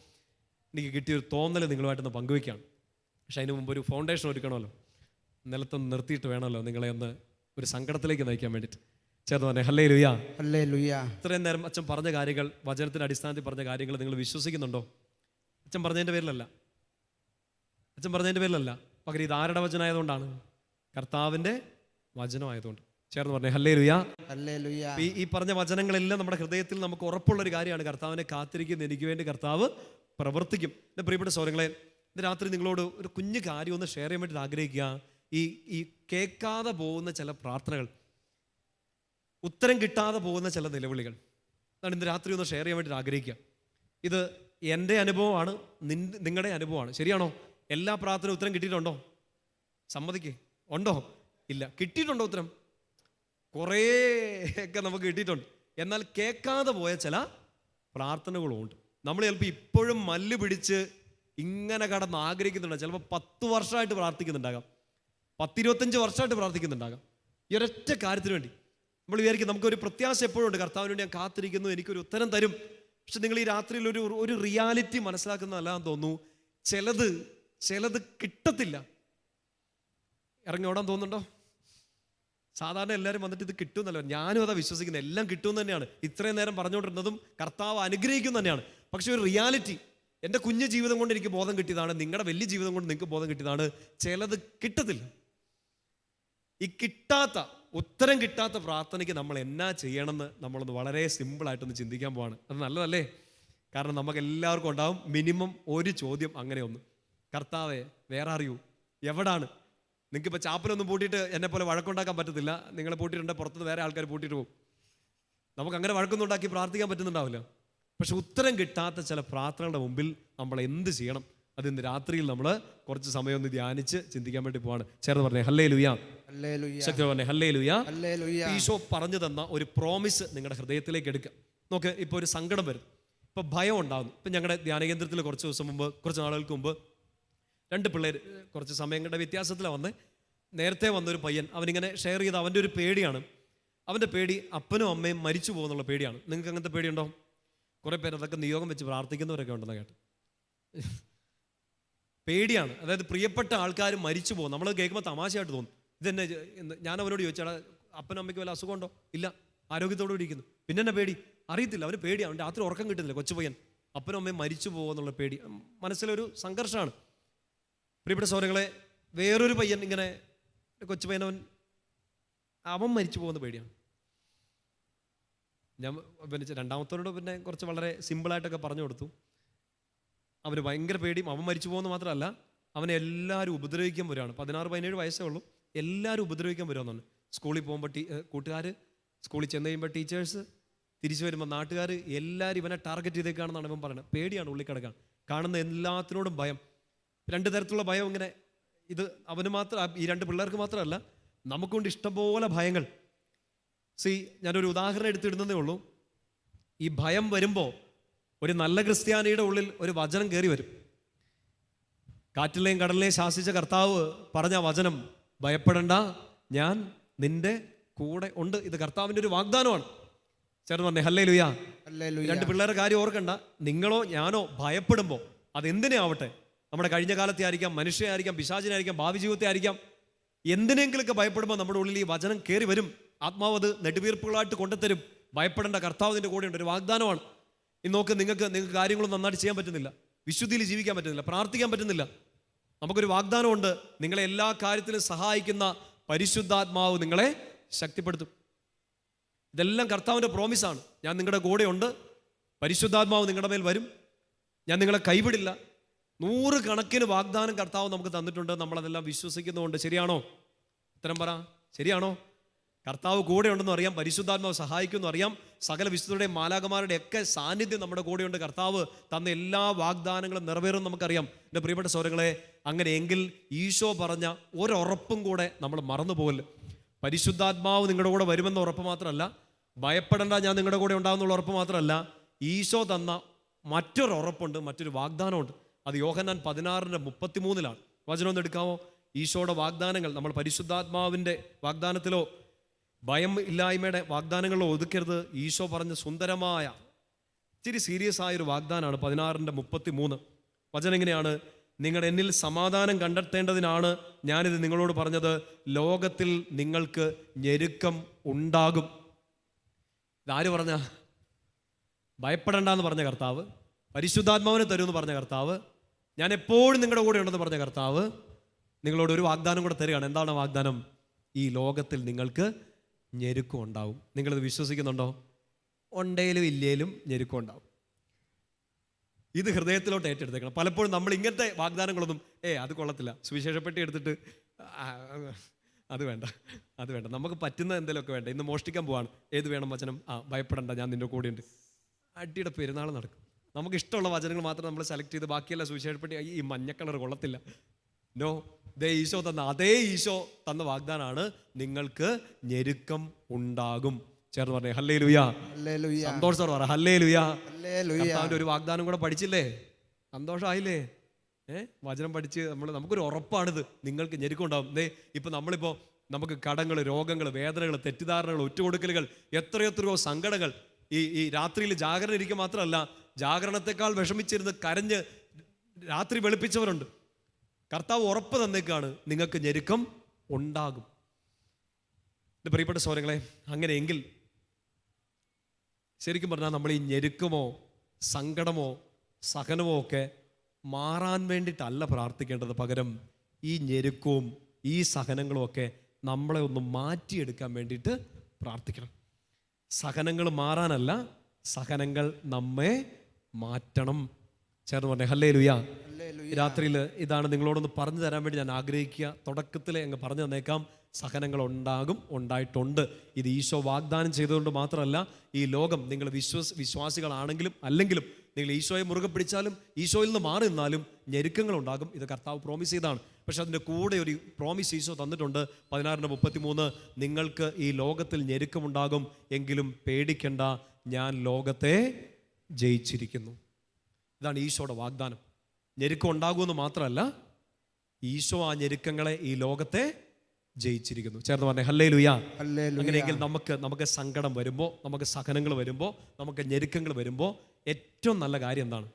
എനിക്ക് കിട്ടിയൊരു തോന്നൽ നിങ്ങളുമായിട്ടൊന്ന് പങ്കുവയ്ക്കുകയാണ്. പക്ഷെ അതിന് മുമ്പ് ഒരു ഫൗണ്ടേഷൻ ഒരുക്കണമല്ലോ, നിലത്തൊന്ന് നിർത്തിയിട്ട് വേണമല്ലോ നിങ്ങളെ ഒന്ന് ഒരു സങ്കടത്തിലേക്ക് നയിക്കാൻ വേണ്ടിയിട്ട്. ചേർന്ന് പറഞ്ഞേ ഹല്ലേലൂയ. ഹല്ലേലൂയ. ഇത്രയും നേരം അച്ഛൻ പറഞ്ഞ കാര്യങ്ങൾ, വചനത്തിൻ്റെ അടിസ്ഥാനത്തിൽ പറഞ്ഞ കാര്യങ്ങൾ നിങ്ങൾ വിശ്വസിക്കുന്നുണ്ടോ? അച്ഛൻ പറഞ്ഞതിൻ്റെ പേരിലല്ല, പകരം ഇത് ആരുടെ വചനമായതുകൊണ്ടാണ്? കർത്താവിൻ്റെ വചനമായതുകൊണ്ട്. ചേർന്ന് പറഞ്ഞേ ഹല്ലേലൂയ. ഹല്ലേലൂയ. ഈ പറഞ്ഞ വചനങ്ങളെല്ലാം നമ്മുടെ ഹൃദയത്തിൽ നമുക്ക് ഉറപ്പുള്ളൊരു കാര്യമാണ്. കർത്താവിനെ കാത്തിരിക്കുന്ന എനിക്ക് വേണ്ടി കർത്താവ് പ്രവർത്തിക്കും. എൻ്റെ പ്രിയപ്പെട്ട സഹോദരങ്ങളെ, ഇന്ന് രാത്രി നിങ്ങളോട് ഒരു കുഞ്ഞു കാര്യം ഒന്ന് ഷെയർ ചെയ്യാൻ വേണ്ടി ആഗ്രഹിക്കുക. ഈ കേൾക്കാതെ പോകുന്ന ചില പ്രാർത്ഥനകൾ, ഉത്തരം കിട്ടാതെ പോകുന്ന ചില നിലവിളികൾ, അതാണ് ഇന്ന് രാത്രി ഒന്ന് ഷെയർ ചെയ്യാൻ വേണ്ടി ആഗ്രഹിക്കുക. ഇത് എൻ്റെ അനുഭവമാണ്, നിങ്ങളുടെ അനുഭവമാണ്. ശരിയാണോ? എല്ലാ പ്രാർത്ഥനയും ഉത്തരം കിട്ടിയിട്ടുണ്ടോ? സമ്മതിക്കേ, ഉണ്ടോ? ഇല്ല. കിട്ടിയിട്ടുണ്ടോ ഉത്തരം? കുറേ ഒക്കെ നമുക്ക് കിട്ടിയിട്ടുണ്ട്. എന്നാൽ കേൾക്കാതെ പോയ ചില പ്രാർത്ഥനകളും ഉണ്ട്. നമ്മൾ ചിലപ്പോൾ ഇപ്പോഴും മല്ല് പിടിച്ച് ഇങ്ങനെ കടന്ന് ആഗ്രഹിക്കുന്നുണ്ടാകും. ചിലപ്പോൾ 10 വർഷമായിട്ട് പ്രാർത്ഥിക്കുന്നുണ്ടാകാം, 10-25 വർഷമായിട്ട് പ്രാർത്ഥിക്കുന്നുണ്ടാകാം ഈ ഒരൊറ്റ കാര്യത്തിന് വേണ്ടി. നമ്മൾ വിചാരിക്കും നമുക്കൊരു പ്രത്യാശ എപ്പോഴും ഉണ്ട്, കർത്താവിന് വേണ്ടി ഞാൻ കാത്തിരിക്കുന്നു, എനിക്കൊരു ഉത്തരം തരും. പക്ഷെ നിങ്ങൾ ഈ രാത്രിയിൽ ഒരു റിയാലിറ്റി മനസ്സിലാക്കുന്നതല്ലാന്ന് തോന്നുന്നു. ചിലത് കിട്ടത്തില്ല. ഇറങ്ങി ഓടാൻ തോന്നുന്നുണ്ടോ? സാധാരണ എല്ലാവരും വന്നിട്ട് ഇത് കിട്ടുമെന്നല്ലോ, ഞാനും അതാ വിശ്വസിക്കുന്നത്, എല്ലാം കിട്ടുമെന്ന് തന്നെയാണ് ഇത്രയും നേരം പറഞ്ഞുകൊണ്ടിരുന്നതും. കർത്താവ് അനുഗ്രഹിക്കും തന്നെയാണ്. പക്ഷെ ഒരു റിയാലിറ്റി, എൻ്റെ കുഞ്ഞു ജീവിതം കൊണ്ട് എനിക്ക് ബോധം കിട്ടിയതാണ്, നിങ്ങളുടെ വലിയ ജീവിതം കൊണ്ട് നിങ്ങൾക്ക് ബോധം കിട്ടിയതാണ്, ചിലത് കിട്ടത്തില്ല. ഈ ഉത്തരം കിട്ടാത്ത പ്രാർത്ഥനയ്ക്ക് നമ്മൾ എന്നാ ചെയ്യണമെന്ന് നമ്മളൊന്ന് വളരെ സിമ്പിളായിട്ടൊന്ന് ചിന്തിക്കാൻ പോവാണ്. അത് നല്ലതല്ലേ? കാരണം നമുക്ക് എല്ലാവർക്കും ഉണ്ടാവും മിനിമം ഒരു ചോദ്യം, അങ്ങനെ ഒന്ന്: കർത്താവേ, വേറെ അറിയൂ, എവിടാണ്? നിങ്ങൾക്കിപ്പോൾ ചാപ്പലൊന്നും പൂട്ടിയിട്ട് എന്നെ പോലെ വഴക്കുണ്ടാക്കാൻ പറ്റത്തില്ല. നിങ്ങളെ പൂട്ടിയിട്ടുണ്ടെങ്കിൽ പുറത്തുനിന്ന് വേറെ ആൾക്കാർ പൂട്ടിയിട്ട് പോകും. നമുക്ക് അങ്ങനെ വഴക്കൊന്നും ഉണ്ടാക്കി പ്രാർത്ഥിക്കാൻ പറ്റുന്നുണ്ടാവില്ല. പക്ഷെ ഉത്തരം കിട്ടാത്ത ചില പ്രാർത്ഥനകളുടെ മുമ്പിൽ നമ്മൾ എന്ത് ചെയ്യണം? അത് ഇന്ന് രാത്രിയിൽ നമ്മൾ കുറച്ച് സമയം ഒന്ന് ധ്യാനിച്ച് ചിന്തിക്കാൻ വേണ്ടി പോവാണ്. ചേർന്ന് പറഞ്ഞേ ഹല്ലേലൂയ. ശക്തി പറഞ്ഞേ ഹല്ലേലൂയ. ഈശോ പറഞ്ഞു തന്ന ഒരു പ്രോമിസ് നിങ്ങളുടെ ഹൃദയത്തിലേക്ക് എടുക്കുക. നോക്ക്, ഇപ്പോൾ ഒരു സങ്കടം വരും, ഇപ്പോൾ ഭയം ഉണ്ടാകുന്നു. ഇപ്പം ഞങ്ങളുടെ ധ്യാനകേന്ദ്രത്തിൽ കുറച്ച് നാളുകൾക്ക് മുമ്പ് 2 പിള്ളേർ കുറച്ച് സമയങ്ങളുടെ വ്യത്യാസത്തിലാണ് വന്ന്. നേരത്തെ വന്നൊരു പയ്യൻ, അവനിങ്ങനെ ഷെയർ ചെയ്ത് അവൻ്റെ ഒരു പേടിയാണ്. അവൻ്റെ പേടി അപ്പനും അമ്മയും മരിച്ചു പോകുന്നുള്ള പേടിയാണ്. നിങ്ങൾക്ക് അങ്ങനത്തെ പേടിയുണ്ടോ? കുറേ പേര് അതൊക്കെ നിയോഗം വെച്ച് പ്രാർത്ഥിക്കുന്നവരൊക്കെ ഉണ്ടെന്ന് കേട്ട്. പേടിയാണ്, അതായത് പ്രിയപ്പെട്ട ആൾക്കാർ മരിച്ചു പോകും. നമ്മൾ കേൾക്കുമ്പോൾ തമാശയായിട്ട് തോന്നും. ഇതെന്നെ, ഞാൻ അവനോട് ചോദിച്ചാൽ അപ്പനും അമ്മയ്ക്ക് വല്ല അസുഖമുണ്ടോ? ഇല്ല, ആരോഗ്യത്തോടെ ഇരിക്കുന്നു. പിന്നെ എന്നെ പേടി അറിയത്തില്ല, അവന് പേടിയാണ്. രാത്രി ഉറക്കം കിട്ടുന്നില്ല. കൊച്ചു പയ്യൻ, അപ്പനും അമ്മയും മരിച്ചു പോകുമെന്നുള്ള പേടി, മനസ്സിലൊരു സംഘർഷമാണ്. പ്രിയപ്പെട്ട സഹോദരങ്ങളെ, വേറൊരു പയ്യൻ, ഇങ്ങനെ കൊച്ചു പയ്യനവൻ, അവൻ മരിച്ചു പോകുന്ന പേടിയാണ്. ഞാൻ പിന്നെ രണ്ടാമത്തോട് പിന്നെ കുറച്ച് വളരെ സിമ്പിളായിട്ടൊക്കെ പറഞ്ഞു കൊടുത്തു. അവന് ഭയങ്കര പേടിയും, അവൻ മരിച്ചു പോകുന്നത് മാത്രമല്ല, അവനെ എല്ലാവരും ഉപദ്രവിക്കാൻ വരുവാണ്. 16-17 വയസ്സേ ഉള്ളൂ. എല്ലാവരും ഉപദ്രവിക്കാൻ വരുമെന്നാണ്. സ്കൂളിൽ പോകുമ്പോൾ കൂട്ടുകാർ, സ്കൂളിൽ ചെന്ന് കഴിയുമ്പോൾ ടീച്ചേഴ്സ്, തിരിച്ചു വരുമ്പോൾ നാട്ടുകാർ, എല്ലാവരും ഇവനെ ടാർഗറ്റ് ചെയ്തേക്കാണെന്നാണ് ഇവൻ പറയുന്നത്. പേടിയാണ്, ഉള്ളിൽ കിടക്കാൻ. കാണുന്ന എല്ലാത്തിനോടും ഭയം. 2 തരത്തിലുള്ള ഭയം. ഇങ്ങനെ ഇത് അവന് മാത്രം, ഈ 2 പിള്ളേർക്ക് മാത്രമല്ല, നമുക്കുണ്ട് ഇഷ്ടംപോലെ ഭയങ്ങൾ. ഞാനൊരു ഉദാഹരണം എടുത്തിടുന്നതേ ഉള്ളൂ. ഈ ഭയം വരുമ്പോൾ ഒരു നല്ല ക്രിസ്ത്യാനിയുടെ ഉള്ളിൽ ഒരു വചനം കയറി വരും. കാറ്റിലെയും കടലിലെയും ശാസിച്ച കർത്താവ് പറഞ്ഞ വചനം, ഭയപ്പെടണ്ട, ഞാൻ നിന്റെ കൂടെ ഉണ്ട്. ഇത് കർത്താവിൻ്റെ ഒരു വാഗ്ദാനമാണ്. ചേർന്ന് പറഞ്ഞേ ഹല്ലേലൂയ. ഹല്ലേലൂയ. രണ്ട് പിള്ളേരുടെ കാര്യം ഓർക്കണ്ട. നിങ്ങളോ ഞാനോ ഭയപ്പെടുമ്പോൾ അതെന്തിനെ ആവട്ടെ, നമ്മുടെ കഴിഞ്ഞ കാലത്തെ ആയിരിക്കാം, മനുഷ്യരായിരിക്കാം, പിശാചിനായിരിക്കാം, ഭാവി ജീവിതത്തെ ആയിരിക്കാം, എന്തിനെങ്കിലൊക്കെ ഭയപ്പെടുമ്പോൾ നമ്മുടെ ഉള്ളിൽ ഈ വചനം കയറി വരും. ആത്മാവ് അത് നെടുവീർപ്പുകളായിട്ട് കൊണ്ടുതരും. ഭയപ്പെടേണ്ട, കർത്താവിൻ്റെ കൂടെയുണ്ട്. ഒരു വാഗ്ദാനമാണ്. ഇന്ന് നോക്ക്, നിങ്ങൾക്ക് കാര്യങ്ങളൊന്നും നന്നായിട്ട് ചെയ്യാൻ പറ്റുന്നില്ല, വിശുദ്ധിയിൽ ജീവിക്കാൻ പറ്റുന്നില്ല, പ്രാർത്ഥിക്കാൻ പറ്റുന്നില്ല. നമുക്കൊരു വാഗ്ദാനമുണ്ട്. നിങ്ങളെ എല്ലാ കാര്യത്തിലും സഹായിക്കുന്ന പരിശുദ്ധാത്മാവ് നിങ്ങളെ ശക്തിപ്പെടുത്തും. ഇതെല്ലാം കർത്താവിൻ്റെ പ്രോമിസാണ്. ഞാൻ നിങ്ങളുടെ കൂടെയുണ്ട്, പരിശുദ്ധാത്മാവ് നിങ്ങളുടെ മേൽ വരും, ഞാൻ നിങ്ങളെ കൈവിടില്ല. 100 കണക്കിന് വാഗ്ദാനം കർത്താവ് നമുക്ക് തന്നിട്ടുണ്ട്. നമ്മളതെല്ലാം വിശ്വസിക്കുന്നുണ്ട്. ശരിയാണോ? ഉത്തരം പറ, ശരിയാണോ? കർത്താവ് കൂടെ ഉണ്ടെന്ന് അറിയാം, പരിശുദ്ധാത്മാവ് സഹായിക്കുമെന്ന് അറിയാം, സകല വിശുദ്ധരുടെയും മാലാഖമാരുടെ ഒക്കെ സാന്നിധ്യം നമ്മുടെ കൂടെയുണ്ട്. കർത്താവ് തന്ന എല്ലാ വാഗ്ദാനങ്ങളും നിറവേറും നമുക്കറിയാം. എൻ്റെ പ്രിയപ്പെട്ട സഹോദരങ്ങളെ, അങ്ങനെയെങ്കിൽ ഈശോ പറഞ്ഞ ഒരുറപ്പും കൂടെ നമ്മൾ മറന്നു പോകല്. പരിശുദ്ധാത്മാവ് നിങ്ങളുടെ കൂടെ വരുമെന്ന ഉറപ്പ് മാത്രമല്ല, ഭയപ്പെടേണ്ട, ഞാൻ നിങ്ങളുടെ കൂടെ ഉണ്ടാകുന്നുള്ള ഉറപ്പ് മാത്രമല്ല, ഈശോ തന്ന മറ്റൊരു ഉറപ്പുണ്ട്, മറ്റൊരു വാഗ്ദാനമുണ്ട്. അത് യോഹന്നാൻ 16:33 വചനം ഒന്ന് എടുക്കാമോ? ഈശോയുടെ വാഗ്ദാനങ്ങൾ നമ്മൾ പരിശുദ്ധാത്മാവിൻ്റെ വാഗ്ദാനത്തിലോ ഭയം ഇല്ലായ്മയുടെ വാഗ്ദാനങ്ങളിലോ ഒതുക്കരുത്. ഈശോ പറഞ്ഞ സുന്ദരമായ, ഇച്ചിരി സീരിയസ് ആയൊരു വാഗ്ദാനമാണ്. 16:33 വചനം ഇങ്ങനെയാണ്: നിങ്ങൾ എന്നിൽ സമാധാനം കണ്ടെത്തേണ്ടതിനാണ് ഞാനിത് നിങ്ങളോട് പറഞ്ഞത്. ലോകത്തിൽ നിങ്ങൾക്ക് ഞെരുക്കം ഉണ്ടാകും. ഇതാര് പറഞ്ഞ? ഭയപ്പെടണ്ടെന്ന് പറഞ്ഞ കർത്താവ്, പരിശുദ്ധാത്മാവിനെ തരുമെന്ന് പറഞ്ഞ കർത്താവ്, ഞാൻ എപ്പോഴും നിങ്ങളുടെ കൂടെ ഉണ്ടെന്ന് പറഞ്ഞ കർത്താവ് നിങ്ങളോട് ഒരു വാഗ്ദാനം കൂടെ തരികയാണ്. എന്താണ് വാഗ്ദാനം? ഈ ലോകത്തിൽ നിങ്ങൾക്ക് ഞെരുക്കം ഉണ്ടാവും. നിങ്ങളിത് വിശ്വസിക്കുന്നുണ്ടോ? ഉണ്ടേലും ഇല്ലേലും ഞെരുക്കം ഉണ്ടാവും. ഇത് ഹൃദയത്തിലോട്ട് ഏറ്റെടുത്തേക്കണം. പലപ്പോഴും നമ്മൾ ഇങ്ങനത്തെ വാഗ്ദാനങ്ങളൊന്നും അത് കൊള്ളത്തില്ല, സുവിശേഷപ്പെട്ടി എടുത്തിട്ട് അത് വേണ്ട, അത് വേണ്ട, നമുക്ക് പറ്റുന്ന എന്തെങ്കിലുമൊക്കെ വേണ്ട. ഇന്ന് മോഷ്ടിക്കാൻ പോവാണ്, ഏത് വേണം വചനം? ഭയപ്പെടണ്ട, ഞാൻ നിന്റെ കൂടെയുണ്ട്. അടിയുടെ പെരുന്നാൾ നടക്കും. നമുക്ക് ഇഷ്ടമുള്ള വചനങ്ങൾ മാത്രം നമ്മൾ സെലക്ട് ചെയ്ത് ബാക്കിയല്ല സുവിശേഷപ്പെട്ടി ഈ മഞ്ഞ കളർ കൊള്ളത്തില്ല. നോ, ഈശോ തന്ന അതേ ഈശോ തന്ന വാഗ്ദാനാണ്, നിങ്ങൾക്ക് ഞെരുക്കം ഉണ്ടാകും. ചേർന്ന് പറഞ്ഞേ ഹല്ലേലൂയ. സന്തോഷം പറ ഹല്ലേലൂയ. കർത്താവിന്റെ ഒരു വാഗ്ദാനം കൂടെ പഠിച്ചില്ലേ? സന്തോഷമായില്ലേ? വചനം പഠിച്ച് നമുക്കൊരു ഉറപ്പാണിത്, നിങ്ങൾക്ക് ഞെരുക്കം ഉണ്ടാവും. ഇപ്പൊ നമ്മളിപ്പോ നമുക്ക് കടങ്ങൾ, രോഗങ്ങൾ, വേദനകൾ, തെറ്റിദ്ധാരണകൾ, ഒറ്റുകൊടുക്കലുകൾ, എത്രയോ സങ്കടങ്ങൾ. ഈ രാത്രിയിൽ ജാഗരണം ഇരിക്കുക മാത്രമല്ല, ജാഗരണത്തെക്കാൾ വിഷമിച്ചിരുന്ന് കരഞ്ഞ് രാത്രി വെളുപ്പിച്ചവരുണ്ട്. കർത്താവ് ഉറപ്പ് തന്നേക്കാണ്, നിങ്ങൾക്ക് ഞെരുക്കം ഉണ്ടാകും. എൻ്റെ പ്രിയപ്പെട്ട സഹോദരങ്ങളെ, അങ്ങനെയെങ്കിൽ ശരിക്കും പറഞ്ഞാൽ നമ്മൾ ഈ ഞെരുക്കമോ സങ്കടമോ സഹനമോ ഒക്കെ മാറാൻ വേണ്ടിയിട്ടല്ല പ്രാർത്ഥിക്കേണ്ടത്. പകരം ഈ ഞെരുക്കവും ഈ സഹനങ്ങളും ഒക്കെ നമ്മളെ ഒന്ന് മാറ്റിയെടുക്കാൻ വേണ്ടിയിട്ട് പ്രാർത്ഥിക്കണം. സഹനങ്ങൾ മാറാനല്ല, സഹനങ്ങൾ നമ്മെ മാറ്റണം. ചേർന്ന് പറഞ്ഞേ ഹല്ലേലൂയ. രാത്രിയിൽ ഇതാണ് നിങ്ങളോടൊന്ന് പറഞ്ഞു തരാൻ വേണ്ടി ഞാൻ ആഗ്രഹിക്കുക. തുടക്കത്തിലെ അങ്ങ് പറഞ്ഞു തന്നേക്കാം, സഹനങ്ങൾ ഉണ്ടാകും, ഉണ്ടായിട്ടുണ്ട്. ഇത് ഈശോ വാഗ്ദാനം ചെയ്തുകൊണ്ട് മാത്രമല്ല, ഈ ലോകം നിങ്ങൾ വിശ്വാസികളാണെങ്കിലും അല്ലെങ്കിലും നിങ്ങൾ ഈശോയെ മുറുകെ പിടിച്ചാലും ഈശോയിൽ നിന്ന് മാറി നിന്നാലും ഞെരുക്കങ്ങൾ ഉണ്ടാകും. ഇത് കർത്താവ് പ്രോമിസ് ചെയ്താണ്. പക്ഷെ അതിൻ്റെ കൂടെ ഒരു പ്രോമിസ് ഈശോ തന്നിട്ടുണ്ട്. 16:33 നിങ്ങൾക്ക് ഈ ലോകത്തിൽ ഞെരുക്കമുണ്ടാകും, എങ്കിലും പേടിക്കണ്ട, ഞാൻ ലോകത്തെ ജയിച്ചിരിക്കുന്നു. ഇതാണ് ഈശോയുടെ വാഗ്ദാനം. ഞെരുക്കം ഉണ്ടാകുമെന്ന് മാത്രമല്ല, ഈശോ ആ ഞെരുക്കങ്ങളെ, ഈ ലോകത്തെ ജയിച്ചിരിക്കുന്നു. ചേർന്ന് പറഞ്ഞേ ഹല്ലേലൂയ. അങ്ങനെയെങ്കിൽ നമുക്ക് സങ്കടം വരുമ്പോൾ, നമുക്ക് സഹനങ്ങൾ വരുമ്പോൾ, നമുക്ക് ഞെരുക്കങ്ങൾ വരുമ്പോൾ ഏറ്റവും നല്ല കാര്യം എന്താണ്?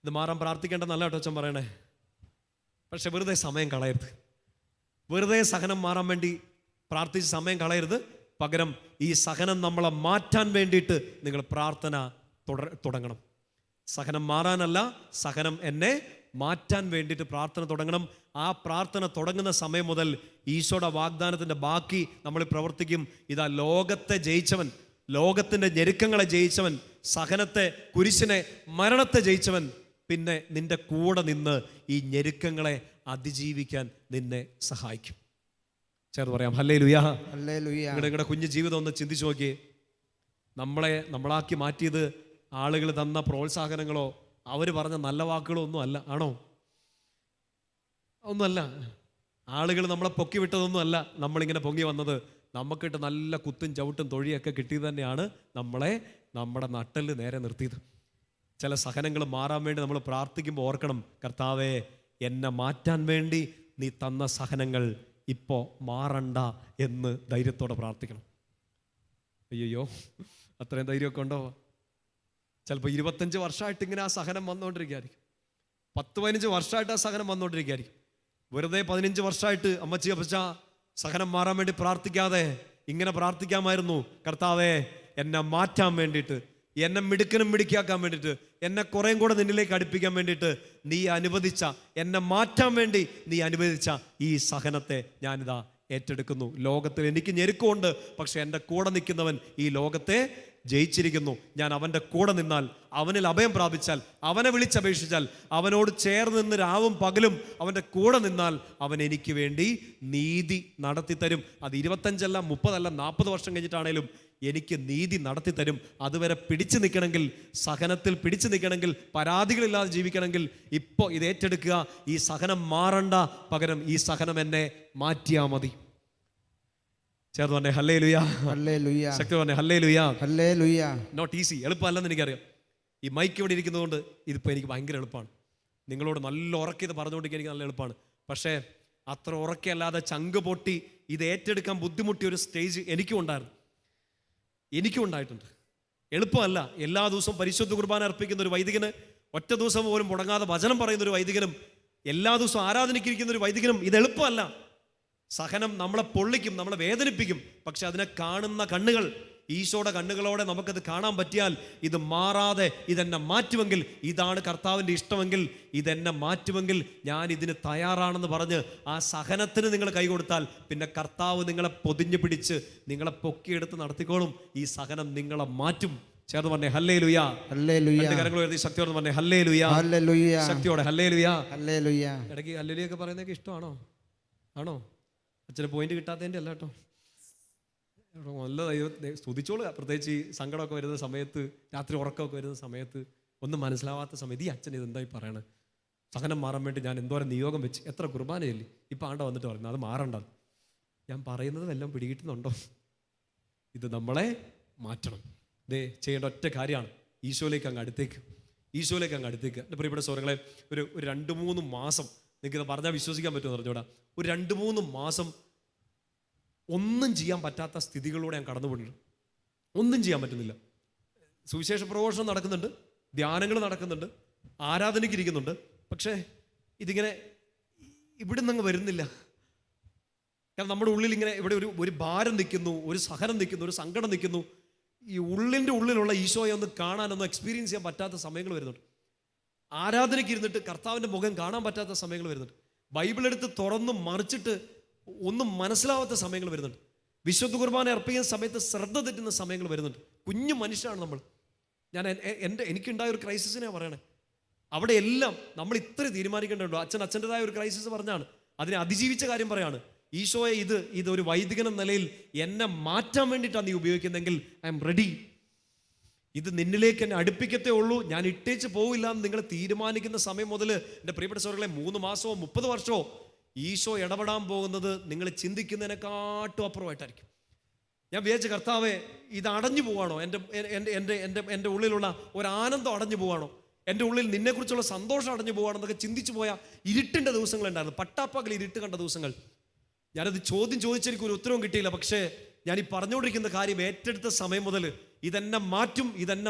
ഇത് മാറാൻ പ്രാർത്ഥിക്കേണ്ടതല്ല കേട്ടോ അച്ഛൻ പറയണേ. പക്ഷെ വെറുതെ സമയം കളയരുത്. വെറുതെ സഹനം മാറാൻ വേണ്ടി പ്രാർത്ഥിച്ച് സമയം കളയരുത്. പകരം ഈ സഹനം നമ്മളെ മാറ്റാൻ വേണ്ടിയിട്ട് നിങ്ങൾ പ്രാർത്ഥന തുടങ്ങണം. സഹനം മാറാനല്ല, സഹനം എന്നെ മാറ്റാൻ വേണ്ടിയിട്ട് പ്രാർത്ഥന തുടങ്ങണം. ആ പ്രാർത്ഥന തുടങ്ങുന്ന സമയം മുതൽ ഈശോയുടെ വാഗ്ദാനത്തിൻ്റെ ബാക്കി നമ്മൾ പ്രവർത്തിക്കും. ഇതാ ലോകത്തെ ജയിച്ചവൻ, ലോകത്തിൻ്റെ ഞെരുക്കങ്ങളെ ജയിച്ചവൻ, സഹനത്തെ, കുരിശിനെ, മരണത്തെ ജയിച്ചവൻ പിന്നെ നിന്റെ കൂടെ നിന്ന് ഈ ഞെരുക്കങ്ങളെ അതിജീവിക്കാൻ നിന്നെ സഹായിക്കും. ചേർന്ന് പറയാം ഹല്ലേലൂയ. നിങ്ങളുടെ കുഞ്ഞു ജീവിതം ഒന്ന് ചിന്തിച്ചു നോക്കിയേ. നമ്മളാക്കി മാറ്റിയത് ആളുകൾ തന്ന പ്രോത്സാഹനങ്ങളോ അവർ പറഞ്ഞ നല്ല വാക്കുകളോ ഒന്നും അല്ല. ആണോ? ഒന്നുമല്ല. ആളുകൾ നമ്മളെ പൊക്കി വിട്ടതൊന്നും അല്ല നമ്മളിങ്ങനെ പൊങ്ങി വന്നത്. നമുക്കിട്ട് നല്ല കുത്തും ചവിട്ടും തൊഴിയൊക്കെ കിട്ടിയത് തന്നെയാണ് നമ്മളെ നമ്മുടെ നട്ടല് നേരെ നിർത്തിയത്. ചില സഹനങ്ങൾ മാറാൻ വേണ്ടി നമ്മൾ പ്രാർത്ഥിക്കുമ്പോൾ ഓർക്കണം, കർത്താവേ എന്നെ മാറ്റാൻ വേണ്ടി നീ തന്ന സഹനങ്ങൾ ഇപ്പോൾ മാറണ്ട എന്ന് ധൈര്യത്തോടെ പ്രാർത്ഥിക്കണം. അയ്യോ, അത്രയും ധൈര്യമൊക്കെ ഉണ്ടോ? ചിലപ്പോൾ 25 വർഷമായിട്ട് ഇങ്ങനെ ആ സഹനം വന്നുകൊണ്ടിരിക്കുകയായിരിക്കും. 10-15 വർഷമായിട്ട് ആ സഹനം വന്നുകൊണ്ടിരിക്കുകയായിരിക്കും. വെറുതെ 15 വർഷമായിട്ട് അമ്മച്ചി അപ്പച്ച സഹനം മാറാൻ വേണ്ടി പ്രാർത്ഥിക്കാതെ ഇങ്ങനെ പ്രാർത്ഥിക്കാമായിരുന്നു. കർത്താവേ, എന്നെ മാറ്റാൻ വേണ്ടിയിട്ട്, എന്നെ മിടുക്കനും മിടുക്കിയാക്കാൻ വേണ്ടിയിട്ട്, എന്നെ കുറേയും കൂടെ നിന്നിലേക്ക് അടുപ്പിക്കാൻ വേണ്ടിയിട്ട് നീ അനുവദിച്ച, എന്നെ മാറ്റാൻ വേണ്ടി നീ അനുവദിച്ച ഈ സഹനത്തെ ഞാനിതാ ഏറ്റെടുക്കുന്നു. ലോകത്തിൽ എനിക്ക് ഞെരുക്കമുണ്ട്, പക്ഷെ എൻ്റെ കൂടെ നിൽക്കുന്നവൻ ഈ ലോകത്തെ ജയിച്ചിരിക്കുന്നു. ഞാൻ അവൻ്റെ കൂടെ നിന്നാൽ, അവനിൽ അഭയം പ്രാപിച്ചാൽ, അവനെ വിളിച്ചപേക്ഷിച്ചാൽ, അവനോട് ചേർന്ന് നിന്ന് രാവും പകലും അവൻ്റെ കൂടെ നിന്നാൽ അവൻ എനിക്ക് വേണ്ടി നീതി നടത്തിത്തരും. അത് 25 അല്ല, 30 അല്ല, 40 വർഷം കഴിഞ്ഞിട്ടാണേലും എനിക്ക് നീതി നടത്തിത്തരും. അതുവരെ പിടിച്ചു നിൽക്കണമെങ്കിൽ, സഹനത്തിൽ പിടിച്ചു നിൽക്കണമെങ്കിൽ, പരാതികളില്ലാതെ ജീവിക്കണമെങ്കിൽ ഇപ്പോൾ ഇത് ഏറ്റെടുക്കുക. ഈ സഹനം മാറണ്ട, പകരം ഈ സഹനം എന്നെ മാറ്റിയാൽ മതി. ചേർന്ന് പറഞ്ഞേ ഹല്ലേലൂയ, ഹല്ലേലൂയ, ശക്തി പറഞ്ഞേ ഹല്ലേലൂയ. ഹല്ലേലൂയ. നോട്ട് ഈസി, എളുപ്പമല്ലെന്ന് എനിക്കറിയാം. ഈ മൈക്ക് ഇവിടെ ഇരിക്കുന്നതുകൊണ്ട് ഇതിപ്പോൾ എനിക്ക് ഭയങ്കര എളുപ്പമാണ്. നിങ്ങളോട് നല്ല ഉറക്കി ഇത് പറഞ്ഞുകൊണ്ടിരിക്കാൻ എനിക്ക് നല്ല എളുപ്പമാണ്. പക്ഷേ അത്ര ഉറക്കല്ലാതെ ചങ്ക് പൊട്ടി ഇത് ഏറ്റെടുക്കാൻ ബുദ്ധിമുട്ടിയ ഒരു സ്റ്റേജ് എനിക്കും ഉണ്ടായിട്ടുണ്ട്. എളുപ്പമല്ല. എല്ലാ ദിവസവും പരിശുദ്ധ കുർബാന അർപ്പിക്കുന്ന ഒരു വൈദികന്, ഒറ്റ ദിവസം പോലും മുടങ്ങാതെ വചനം പറയുന്ന ഒരു വൈദികനും, എല്ലാ ദിവസവും ആരാധനയ്ക്കിരിക്കുന്ന ഒരു വൈദികനും ഇത് എളുപ്പമല്ല. സഹനം നമ്മളെ പൊള്ളിക്കും, നമ്മളെ വേദനിപ്പിക്കും. പക്ഷെ അതിനെ കാണുന്ന കണ്ണുകൾ, ഈശോയുടെ കണ്ണുകളോടെ നമുക്കത് കാണാൻ പറ്റിയാൽ, ഇത് മാറാതെ ഇതെന്നെ മാറ്റുമെങ്കിൽ, ഇതാണ് കർത്താവിൻ്റെ ഇഷ്ടമെങ്കിൽ, ഇതെന്നെ മാറ്റുമെങ്കിൽ ഞാൻ ഇതിന് തയ്യാറാണെന്ന് പറഞ്ഞ് ആ സഹനത്തിന് നിങ്ങൾ കൈ കൊടുത്താൽ, പിന്നെ കർത്താവ് നിങ്ങളെ പൊതിഞ്ഞു പിടിച്ച് നിങ്ങളെ പൊക്കിയെടുത്ത് നടത്തിക്കോളും. ഈ സഹനം നിങ്ങളെ മാറ്റും. ചേർന്ന് പറഞ്ഞേ ഹല്ലേലൂയ, ഹല്ലേലൂയ. രണ്ട് കരങ്ങൾ ഉയർത്തി ശക്തിയോടെ പറഞ്ഞേ ഹല്ലേലൂയ, ഹല്ലേലൂയ, ശക്തിയോടെ ഹല്ലേലൂയ, ഹല്ലേലൂയ. ഇടയ്ക്ക് ഹല്ലേലൂയൊക്കെ പറയുന്നതൊക്കെ ഇഷ്ടമാണോ? ആണോ? അച്ഛന് പോയിന്റ് കിട്ടാത്തതിൻ്റെ അല്ല കേട്ടോ. നല്ല സ്തുതിച്ചോളുക. പ്രത്യേകിച്ച് ഈ സങ്കടമൊക്കെ വരുന്ന സമയത്ത്, രാത്രി ഉറക്കമൊക്കെ വരുന്ന സമയത്ത്, ഒന്നും മനസ്സിലാവാത്ത സമയത്ത് ഈ അച്ഛൻ ഇതെന്തായി പറയണേ, സഹനം മാറാൻ വേണ്ടി ഞാൻ എന്തോരം നിയോഗം വെച്ച്, എത്ര കുർബാനയല്ലേ ഇപ്പം ആണ്ട വന്നിട്ട് പറയുന്നത് അത് മാറണ്ടത്. ഞാൻ പറയുന്നത് വല്ലതും പിടികിട്ടുന്നുണ്ടോ? ഇത് നമ്മളെ മാറ്റണം. ദേ ചെയ്യേണ്ട ഒറ്റ കാര്യമാണ്, ഈശോയിലേക്ക് അങ്ങ് അടുത്തേക്ക്. എൻ്റെ പ്രിയപ്പെട്ട സഹോദരങ്ങളെ, ഒരു 2-3 മാസം, നിങ്ങൾക്കിത് പറഞ്ഞാൽ വിശ്വസിക്കാൻ പറ്റുമെന്ന് പറഞ്ഞോടാ, ഒരു 2-3 മാസം ഒന്നും ചെയ്യാൻ പറ്റാത്ത സ്ഥിതികളിലൂടെ ഞാൻ കടന്നുപോയിട്ടുണ്ട്. ഒന്നും ചെയ്യാൻ പറ്റുന്നില്ല. സുവിശേഷ പ്രഘോഷണം നടക്കുന്നുണ്ട്, ധ്യാനങ്ങൾ നടക്കുന്നുണ്ട്, ആരാധനയ്ക്ക് ഇരിക്കുന്നുണ്ട്. പക്ഷേ ഇതിങ്ങനെ ഇവിടുന്ന് അങ്ങ് വരുന്നില്ല. കാരണം നമ്മുടെ ഉള്ളിൽ ഇങ്ങനെ ഇവിടെ ഒരു ഭാരം നിൽക്കുന്നു, ഒരു സഹനം നിൽക്കുന്നു, ഒരു സങ്കടം നിൽക്കുന്നു. ഈ ഉള്ളിൻ്റെ ഉള്ളിലുള്ള ഈശോയെ ഒന്ന് കാണാനൊന്നും എക്സ്പീരിയൻസ് ചെയ്യാൻ പറ്റാത്ത സമയങ്ങൾ വരുന്നുണ്ട്. ആരാധനയ്ക്ക് ഇരുന്നിട്ട് കർത്താവിൻ്റെ മുഖം കാണാൻ പറ്റാത്ത സമയങ്ങൾ വരുന്നുണ്ട്. ബൈബിൾ എടുത്ത് തുറന്ന് മറിച്ചിട്ട് ഒന്നും മനസ്സിലാവാത്ത സമയങ്ങൾ വരുന്നുണ്ട്. വിശുദ്ധ കുർബാന അർപ്പിക്കുന്ന സമയത്ത് ശ്രദ്ധ തെറ്റുന്ന സമയങ്ങൾ വരുന്നുണ്ട്. കുഞ്ഞു മനുഷ്യരാണ് നമ്മൾ. എനിക്കുണ്ടായ ഒരു ക്രൈസിസിനെ പറയണേ. അവിടെ എല്ലാം നമ്മൾ ഇത്ര തീരുമാനിക്കേണ്ടതുണ്ടോ? അച്ഛൻ്റെതായ ഒരു ക്രൈസിസ് പറഞ്ഞാണ്, അതിനെ അതിജീവിച്ച കാര്യം പറയാണ്. ഈശോയെ, ഇതൊരു വൈദികൻ എന്ന നിലയിൽ എന്നെ മാറ്റാൻ വേണ്ടിയിട്ടാണ് നീ ഉപയോഗിക്കുന്നതെങ്കിൽ ഐ എം റെഡി. ഇത് നിന്നിലേക്ക് എന്നെ അടുപ്പിക്കത്തേ ഉള്ളൂ, ഞാൻ ഇട്ടേച്ച് പോവില്ല എന്ന് നിങ്ങൾ തീരുമാനിക്കുന്ന സമയം മുതൽ എൻ്റെ പ്രിയപ്പെട്ട സഹോദരങ്ങളെ, 3 മാസമോ 30 വർഷമോ ഈശോ ഇടപെടാൻ പോകുന്നത് നിങ്ങൾ ചിന്തിക്കുന്നതിനെക്കാട്ടും അപ്പുറമായിട്ടായിരിക്കും. ഞാൻ വിചാരിച്ച കർത്താവേ, ഇത് അടഞ്ഞു പോവാണോ? എൻ്റെ ഉള്ളിലുള്ള ഒരു ആനന്ദം അടഞ്ഞു പോവാണോ? എൻ്റെ ഉള്ളിൽ നിന്നെക്കുറിച്ചുള്ള സന്തോഷം അടഞ്ഞു പോവാണോ എന്നൊക്കെ ചിന്തിച്ചു പോയ ഇരുട്ടിൻ്റെ ദിവസങ്ങളുണ്ടായിരുന്നു. പട്ടാപ്പകൽ ഇരുട്ട് കണ്ട ദിവസങ്ങൾ. ഞാനത് ചോദിച്ചെനിക്ക് ഒരു ഉത്തരവും കിട്ടിയില്ല. പക്ഷേ ഞാൻ ഈ പറഞ്ഞുകൊണ്ടിരിക്കുന്ന കാര്യം ഏറ്റെടുത്ത സമയം മുതൽ ഇതെന്നെ മാറ്റും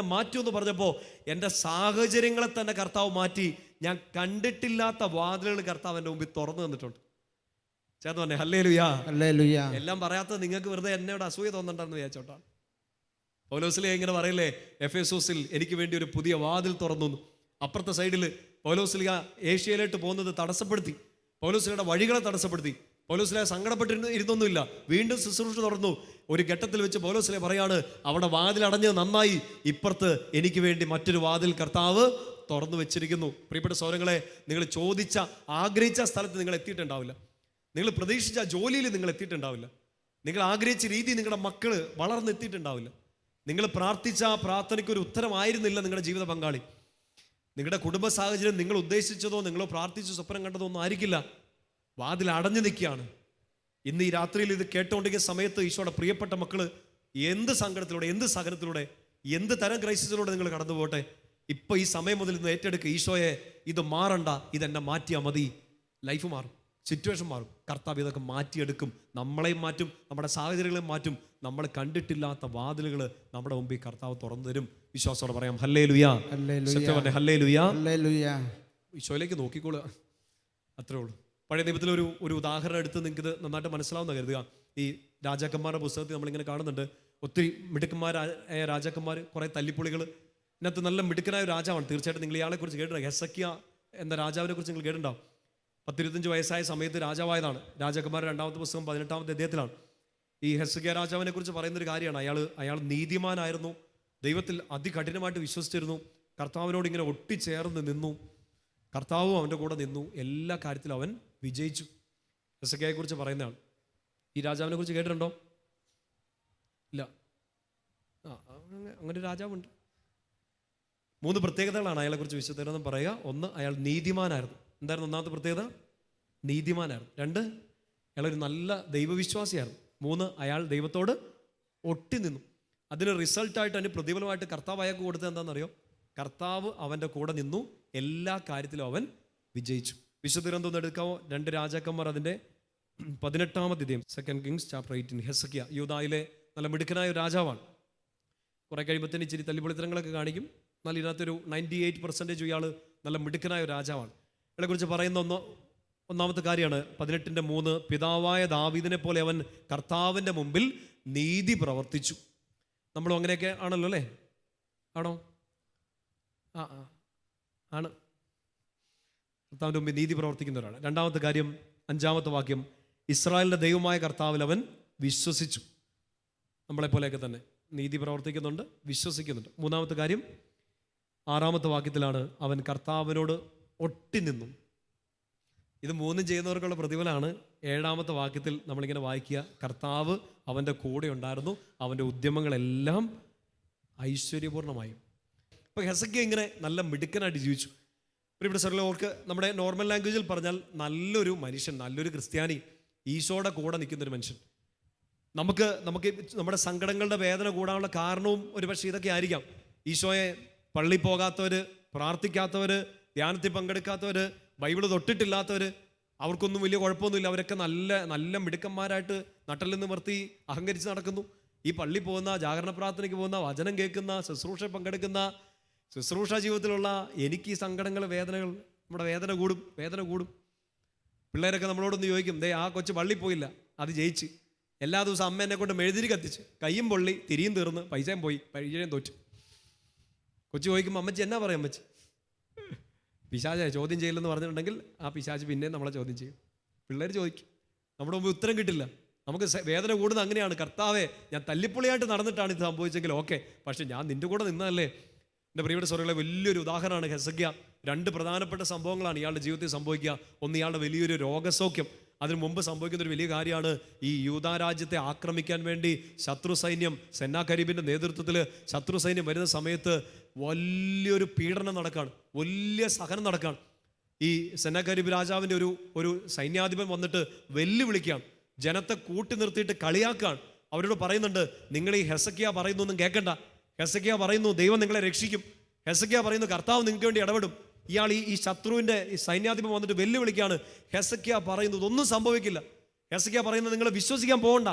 എന്ന് പറഞ്ഞപ്പോൾ എൻ്റെ സാഹചര്യങ്ങളെ തന്നെ കർത്താവ് മാറ്റി. ഞാൻ കണ്ടിട്ടില്ലാത്ത വാതിലുകൾ കർത്താവ് എൻ്റെ മുമ്പിൽ തുറന്നു തന്നിട്ടുണ്ട്. ചേർന്ന് പറഞ്ഞേ ഹല്ലേലൂയ, ഹല്ലേലൂയ. എല്ലാം പറയാത്തത് നിങ്ങൾക്ക് വെറുതെ എന്നോട് അസൂയ തോന്നണ്ടെന്ന് വിചാരിച്ചോട്ടാണ്. പൗലോസ്ലീഹ ഇങ്ങനെ പറയില്ലേ, എഫെസോസിൽ എനിക്ക് വേണ്ടി ഒരു പുതിയ വാതിൽ തുറന്നു. അപ്പുറത്തെ സൈഡിൽ പൗലോസ്ലീഹ ഏഷ്യയിലോട്ട് പോകുന്നത് തടസ്സപ്പെടുത്തി, പൗലോസ്ലീഹയുടെ വഴികളെ തടസ്സപ്പെടുത്തി. പൗലോസ്ലീഹ സങ്കടപ്പെട്ടിരുന്നൊന്നുമില്ല, വീണ്ടും ശുശ്രൂഷ തുറന്നു. ഒരു ഘട്ടത്തിൽ വെച്ച് പൗലോസ്ലീഹ പറയാണ്, അവിടെ വാതിൽ അടഞ്ഞത് നന്നായി, ഇപ്പുറത്ത് എനിക്ക് വേണ്ടി മറ്റൊരു വാതിൽ കർത്താവ് തുറന്നു വെച്ചിരിക്കുന്നു. പ്രിയപ്പെട്ട സഹോദരങ്ങളെ, നിങ്ങൾ ചോദിച്ച ആഗ്രഹിച്ച സ്ഥലത്ത് നിങ്ങൾ എത്തിയിട്ടുണ്ടാവില്ല, നിങ്ങൾ പ്രതീക്ഷിച്ച ജോലിയിൽ നിങ്ങൾ എത്തിയിട്ടുണ്ടാവില്ല, നിങ്ങൾ ആഗ്രഹിച്ച രീതി നിങ്ങളുടെ മക്കള് വളർന്നെത്തിയിട്ടുണ്ടാവില്ല, നിങ്ങൾ പ്രാർത്ഥിച്ച ആ പ്രാർത്ഥനയ്ക്ക് ഒരു ഉത്തരമായിരുന്നില്ല നിങ്ങളുടെ ജീവിത പങ്കാളി, നിങ്ങളുടെ കുടുംബ സാഹചര്യം നിങ്ങൾ ഉദ്ദേശിച്ചതോ നിങ്ങളോ പ്രാർത്ഥിച്ച് സ്വപ്നം കണ്ടതോ ഒന്നും ആയിരിക്കില്ല. വാതിൽ അടഞ്ഞു നിൽക്കുകയാണ്. ഇന്ന് ഈ രാത്രിയിൽ ഇത് കേട്ടുകൊണ്ടിരിക്കുന്ന സമയത്ത് ഈശോയുടെ പ്രിയപ്പെട്ട മക്കള് എന്ത് സങ്കടത്തിലൂടെ, എന്ത് സഹനത്തിലൂടെ, എന്ത് തരം ക്രൈസിസിലൂടെ നിങ്ങൾ കടന്നു പോട്ടെ, ഇപ്പൊ ഈ സമയം മുതൽ ഇന്ന് ഏറ്റെടുക്കുക, ഈശോയെ ഇത് മാറണ്ട, ഇതെന്നെ മാറ്റിയാൽ മതി. ലൈഫ് മാറും, സിറ്റുവേഷൻ മാറും. കർത്താവ് ഇതൊക്കെ മാറ്റിയെടുക്കും. നമ്മളെയും മാറ്റും, നമ്മുടെ സാഹചര്യങ്ങളെയും മാറ്റും, നമ്മൾ കണ്ടിട്ടില്ലാത്ത വാതിലുകൾ നമ്മുടെ മുമ്പിൽ കർത്താവ് തുറന്നു തരും. വിശ്വാസത്തോടെ പറയാം ഹല്ലേലൂയ. സത്യം പറഞ്ഞേ ഹല്ലേലൂയ. ഹല്ലേലൂയ. ഈശോയിലേക്ക് നോക്കിക്കോളുക, അത്രേ ഉള്ളൂ. പഴയ നിയമത്തിലെ ഒരു ഉദാഹരണം എടുത്ത് നിങ്ങൾക്ക് ഇത് നന്നായിട്ട് മനസ്സിലാവുന്ന കരുതുക. ഈ രാജാക്കന്മാരുടെ പുസ്തകത്തിൽ നമ്മളിങ്ങനെ കാണുന്നുണ്ട്, ഒത്തിരി മിടുക്കന്മാരായ രാജാക്കന്മാർ, കുറേ തല്ലിപ്പൊളികൾ. ഇതിനകത്ത് നല്ല മിടുക്കനായ ഒരു രാജാവാണ്. തീർച്ചയായിട്ടും നിങ്ങൾ ഇയാളെക്കുറിച്ച് കേട്ടിട്ടുണ്ടോ? ഹെസക്കിയ എന്ന രാജാവിനെ കുറിച്ച് നിങ്ങൾ കേട്ടിട്ടുണ്ടാവും. 10-25 വയസ്സായ സമയത്ത് രാജാവായതാണ്. രാജാക്കന്മാരുടെ 2-ാമത്തെ പുസ്തകം 18-ാമത്തെ അധ്യായത്തിലാണ് ഈ ഹെസക്കിയ രാജാവിനെ കുറിച്ച് പറയുന്നൊരു കാര്യമാണ്. അയാൾ നീതിമാനായിരുന്നു, ദൈവത്തിൽ അതികഠിനമായിട്ട് വിശ്വസിച്ചിരുന്നു, കർത്താവിനോട് ഇങ്ങനെ ഒട്ടിച്ചേർന്ന് നിന്നു, കർത്താവും അവൻ്റെ കൂടെ നിന്നു, എല്ലാ കാര്യത്തിലും അവൻ വിജയിച്ചു. ഹെസക്കിയയെ കുറിച്ച് പറയുന്നതാണ്. ഈ രാജാവിനെ കുറിച്ച് കേട്ടിട്ടുണ്ടോ? ഇല്ല. അങ്ങനെ ഒരു രാജാവുണ്ട്. 3 പ്രത്യേകതകളാണ് അയാളെക്കുറിച്ച് വിശുദ്ധരെന്ന് പറയുക. 1, അയാൾ നീതിമാനായിരുന്നു. എന്തായിരുന്നു ഒന്നാമത്തെ പ്രത്യേകത? നീതിമാനായിരുന്നു. 2, അയാളൊരു നല്ല ദൈവവിശ്വാസിയായിരുന്നു. 3, അയാൾ ദൈവത്തോട് ഒട്ടി നിന്നു. അതിന് റിസൾട്ടായിട്ട്, അതിന് പ്രതിഫലമായിട്ട് കർത്താവ് അയാൾക്ക് കൊടുത്തത് എന്താണെന്നറിയോ? കർത്താവ് അവൻ്റെ കൂടെ നിന്നു, എല്ലാ കാര്യത്തിലും അവൻ വിജയിച്ചു. വിശുദ്ധഗ്രന്ഥം ഒന്ന് എടുക്കാവോ? 2 രാജാക്കന്മാർ അതിൻ്റെ 18-ാമത്തെ അധ്യായം, 2 Kings chapter 18. ഹെസക്കിയ യൂദായിലെ നല്ല മിടുക്കനായ ഒരു രാജാവാണ്. കുറെ കഴിയുമ്പോഴത്തേന് ഇച്ചിരി തല്ലിപ്പൊളിത്തരങ്ങളൊക്കെ കാണിക്കും. എന്നാൽ ഇതിനകത്തൊരു 98% ഇയാൾ നല്ല മിടുക്കനായ ഒരു രാജാവാണ്. ഇയാളെക്കുറിച്ച് പറയുന്ന ഒന്നാമത്തെ കാര്യമാണ് 18:3. പിതാവായ ദാവീദിനെ പോലെ അവൻ കർത്താവിൻ്റെ മുമ്പിൽ നീതി പ്രവർത്തിച്ചു. നമ്മളും അങ്ങനെയൊക്കെ ആണല്ലോ അല്ലേ? ആണോ? ആണ്. കർത്താവിൻ്റെ മുമ്പിൽ നീതി പ്രവർത്തിക്കുന്നവരാണ്. 2-ാമത്തെ കാര്യം, 5-ാമത്തെ വാക്യം, ഇസ്രായേലിൻ്റെ ദൈവമായ കർത്താവിൽ അവൻ വിശ്വസിച്ചു. നമ്മളെപ്പോലെയൊക്കെ തന്നെ നീതി പ്രവർത്തിക്കുന്നുണ്ട്, വിശ്വസിക്കുന്നുണ്ട്. 3-ാമത്തെ കാര്യം, 6-ാമത്തെ വാക്യത്തിലാണ്, അവൻ കർത്താവിനോട് ഒട്ടി നിന്നു. ഇത് 3 ചെയ്യുന്നവർക്കുള്ള പ്രതിഫലമാണ് 7-ാമത്തെ വാക്യത്തിൽ നമ്മളിങ്ങനെ വായിക്കുക, കർത്താവ് അവൻ്റെ കൂടെ ഉണ്ടായിരുന്നു, അവൻ്റെ ഉദ്യമങ്ങളെല്ലാം ഐശ്വര്യപൂർണ്ണമായി. ഇപ്പം ഹെസക്കിയ ഇങ്ങനെ നല്ല മിടുക്കനായിട്ട് ജീവിച്ചു. ഇവിടെ സർലോർക്ക് നമ്മുടെ നോർമൽ ലാംഗ്വേജിൽ പറഞ്ഞാൽ നല്ലൊരു മനുഷ്യൻ, നല്ലൊരു ക്രിസ്ത്യാനി, ഈശോയുടെ കൂടെ നിൽക്കുന്നൊരു മനുഷ്യൻ. നമുക്ക് നമ്മുടെ സങ്കടങ്ങളുടെ വേദന കൂടാനുള്ള കാരണവും ഒരുപക്ഷെ ഇതൊക്കെ ആയിരിക്കാം. ഈശോയെ പള്ളി പോകാത്തവർ, പ്രാർത്ഥിക്കാത്തവർ, ധ്യാനത്തിൽ പങ്കെടുക്കാത്തവർ, ബൈബിള് തൊട്ടിട്ടില്ലാത്തവർ, അവർക്കൊന്നും വലിയ കുഴപ്പമൊന്നുമില്ല. അവരൊക്കെ നല്ല നല്ല മിടുക്കന്മാരായിട്ട് നട്ടൽ നിവർത്തി അഹങ്കരിച്ച് നടക്കുന്നു. ഈ പള്ളി പോകുന്ന, ജാഗരണ പ്രാർത്ഥനയ്ക്ക് പോകുന്ന, വചനം കേൾക്കുന്ന, ശുശ്രൂഷ പങ്കെടുക്കുന്ന, ശുശ്രൂഷ ജീവിതത്തിലുള്ള എനിക്ക് ഈ സങ്കടങ്ങൾ, വേദനകൾ, നമ്മുടെ വേദന കൂടും. പിള്ളേരൊക്കെ നമ്മളോടൊന്ന് ചോദിക്കും, ആ കൊച്ചു പള്ളി പോയില്ല, അത് ജയിച്ച്. എല്ലാ ദിവസവും അമ്മ എന്നെ കൊണ്ട് മെഴുതിരി കത്തിച്ച്, കയ്യും പൊള്ളി, തിരിയും തീർന്ന്, പൈസയും പോയി, പൈസയും തോറ്റു. കൊച്ചു ചോദിക്കുമ്പോൾ അമ്മച്ചി എന്നാ പറയും? അമ്മച്ചി പിശാച ചോദ്യം ചെയ്യില്ലെന്ന് പറഞ്ഞിട്ടുണ്ടെങ്കിൽ ആ പിശാച് പിന്നെ നമ്മളെ ചോദ്യം ചെയ്യും. പിള്ളേർ ചോദിക്കും, നമ്മുടെ മുമ്പ് ഉത്തരം കിട്ടില്ല. നമുക്ക് വേദന കൂടുന്നത് അങ്ങനെയാണ്. കർത്താവേ, ഞാൻ തല്ലിപ്പൊളിയായിട്ട് നടന്നിട്ടാണ് ഇത് സംഭവിച്ചെങ്കിൽ ഓക്കെ, പക്ഷെ ഞാൻ നിന്റെ കൂടെ നിന്നതല്ലേ. എൻ്റെ പ്രിയപ്പെട്ട സഹോദരങ്ങളെ, വലിയൊരു ഉദാഹരണമാണ് ഹെസക്കിയ. 2 പ്രധാനപ്പെട്ട സംഭവങ്ങളാണ് ഇയാളുടെ ജീവിതത്തിൽ സംഭവിക്കുക. ഒന്ന്, ഇയാളുടെ വലിയൊരു രോഗസൗഖ്യം. അതിനു മുമ്പ് സംഭവിക്കുന്ന ഒരു വലിയ കാര്യമാണ്, ഈ യൂദാ രാജ്യത്തെ ആക്രമിക്കാൻ വേണ്ടി ശത്രു സൈന്യം, സെന്നാകരീബിൻ്റെ നേതൃത്വത്തിൽ ശത്രു സൈന്യം വരുന്ന സമയത്ത് വലിയൊരു പീഡനം നടക്കുകയാണ്, വലിയ സഹനം നടക്കുകയാണ്. ഈ സെന്നാകരീബ് രാജാവിൻ്റെ ഒരു സൈന്യാധിപൻ വന്നിട്ട് വെല്ലുവിളിക്കുകയാണ്, ജനത്തെ കൂട്ടി നിർത്തിയിട്ട് കളിയാക്കുകയാണ്. അവരോട് പറയുന്നുണ്ട്, നിങ്ങൾ ഈ ഹെസക്കിയ പറയുന്നൊന്നും കേൾക്കണ്ട. ഹെസക്കിയ പറയുന്നു ദൈവം നിങ്ങളെ രക്ഷിക്കും. ഹെസക്കിയ പറയുന്നു കർത്താവ് നിങ്ങൾക്ക് വേണ്ടി ഇടപെടും. ഇയാൾ ഈ ശത്രുവിൻ്റെ ഈ സൈന്യാധിപൻ വന്നിട്ട് വെല്ലുവിളിക്കുകയാണ്. ഹെസക്കിയ പറയുന്നത് ഒന്നും സംഭവിക്കില്ല. ഹെസക്കിയ പറയുന്നത് നിങ്ങൾ വിശ്വസിക്കാൻ പോകണ്ട,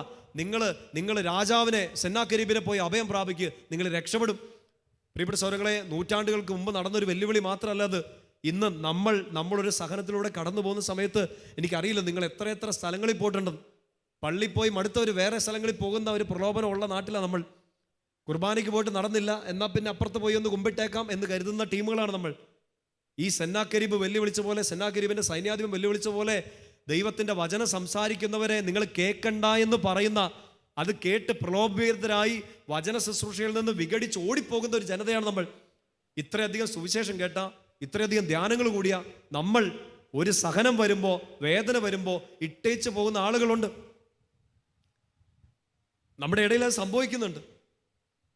നിങ്ങൾ രാജാവിനെ, സെന്നാകരീബിനെ പോയി അഭയം പ്രാപിക്കുക, നിങ്ങൾ രക്ഷപ്പെടും. പ്രിയപ്പെട്ട സഹോദരങ്ങളെ, നൂറ്റാണ്ടുകൾക്ക് മുമ്പ് നടന്നൊരു വെല്ലുവിളി മാത്രമല്ല അത്. ഇന്ന് നമ്മളൊരു സഹനത്തിലൂടെ കടന്നു പോകുന്ന സമയത്ത് എനിക്കറിയില്ല നിങ്ങൾ എത്ര സ്ഥലങ്ങളിൽ പോയിട്ടുണ്ടെന്ന്. പള്ളി പോയി മടുത്തവർ വേറെ സ്ഥലങ്ങളിൽ പോകുന്ന ഒരു പ്രലോഭനം ഉള്ള നാട്ടിലാണ് നമ്മൾ. കുർബാനയ്ക്ക് പോയിട്ട് നടന്നില്ല, എന്നാൽ പിന്നെ അപ്പുറത്ത് പോയി ഒന്ന് കുമ്പിട്ടേക്കാം എന്ന് കരുതുന്ന ടീമുകളാണ് നമ്മൾ. ഈ സെന്നാകരീബ് വെല്ലുവിളിച്ച പോലെ, സെന്നാകരീബിൻ്റെ സൈന്യാധിപൻ വെല്ലുവിളിച്ച പോലെ, ദൈവത്തിൻ്റെ വചനം സംസാരിക്കുന്നവരെ നിങ്ങൾ കേൾക്കണ്ട എന്ന് പറയുന്ന, അത് കേട്ട് പ്രലോഭിതരായി വചന ശുശ്രൂഷയിൽ നിന്ന് വിഘടിച്ച് ഓടിപ്പോകുന്ന ഒരു ജനതയാണ് നമ്മൾ. ഇത്രയധികം സുവിശേഷം കേട്ട, ഇത്രയധികം ധ്യാനങ്ങൾ കൂടിയ നമ്മൾ ഒരു സഹനം വരുമ്പോൾ, വേദന വരുമ്പോൾ ഇട്ടേച്ച് പോകുന്ന ആളുകളുണ്ട്. നമ്മുടെ ഇടയിൽ അത് സംഭവിക്കുന്നുണ്ട്.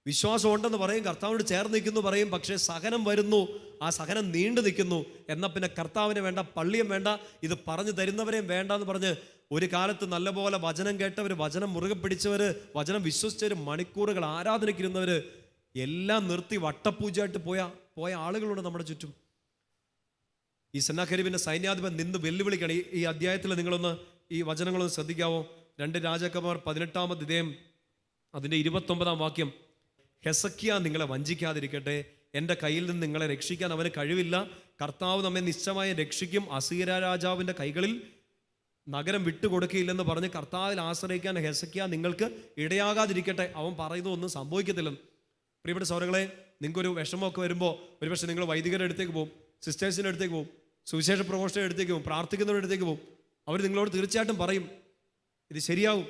വിശ്വാസം ഉണ്ടെന്ന് പറയും, കർത്താവിനോട് ചേർന്ന് നിൽക്കുന്നു പറയും, പക്ഷേ സഹനം വരുന്നു, ആ സഹനം നീണ്ടു നിൽക്കുന്നു. എന്നാൽ പിന്നെ കർത്താവിനെ വേണ്ട, പള്ളിയും വേണ്ട, ഇത് പറഞ്ഞു തരുന്നവരെയും വേണ്ട എന്ന് പറഞ്ഞ് ഒരു കാലത്ത് നല്ലപോലെ വചനം കേട്ടവർ, വചനം മുറുകെ പിടിച്ചവർ, വചനം വിശ്വസിച്ചവർ, മണിക്കൂറുകൾ ആരാധനയ്ക്കിരുന്നവർ എല്ലാം നിർത്തി വട്ടപൂജയായിട്ട് പോയ ആളുകളുണ്ട് നമ്മുടെ ചുറ്റും. ഈ സെന്നാകരീബിൻ്റെ സൈന്യാധിപൻ നിന്ന് വെല്ലുവിളിക്കണം. ഈ അധ്യായത്തിൽ നിങ്ങളൊന്ന് ഈ വചനങ്ങളൊന്ന് ശ്രദ്ധിക്കാവോ? 2 രാജാക്കന്മാർ 18-ാമത്തെ അധ്യായം അതിൻ്റെ 29-ാം വാക്യം, ഹെസക്കിയ നിങ്ങളെ വഞ്ചിക്കാതിരിക്കട്ടെ, എൻ്റെ കയ്യിൽ നിന്ന് നിങ്ങളെ രക്ഷിക്കാൻ അവന് കഴിവില്ല. കർത്താവ് നമ്മെ നിശ്ചയമായി രക്ഷിക്കും. അസീര രാജാവിൻ്റെ കൈകളിൽ നഗരം വിട്ടുകൊടുക്കുകയില്ലെന്ന് പറഞ്ഞ് കർത്താവിൽ ആശ്രയിക്കാൻ ഹെസക്കിയ നിങ്ങൾക്ക് ഇടയാകാതിരിക്കട്ടെ. അവൻ പറയുന്നതൊന്നും സംഭവിക്കത്തില്ലെന്ന്. പ്രിയപ്പെട്ട സഹോദരങ്ങളെ, നിങ്ങൾക്കൊരു വിഷമമൊക്കെ വരുമ്പോൾ ഒരുപക്ഷെ നിങ്ങൾ വൈദികരുടെ അടുത്തേക്ക് പോകും, സിസ്റ്റേഴ്സിൻ്റെ അടുത്തേക്ക് പോകും, സുവിശേഷ പ്രഘോഷയുടെ അടുത്തേക്ക് പോകും, പ്രാർത്ഥിക്കുന്നവരുടെ അടുത്തേക്ക് പോകും. അവർ നിങ്ങളോട് തീർച്ചയായിട്ടും പറയും, ഇത് ശരിയാവും,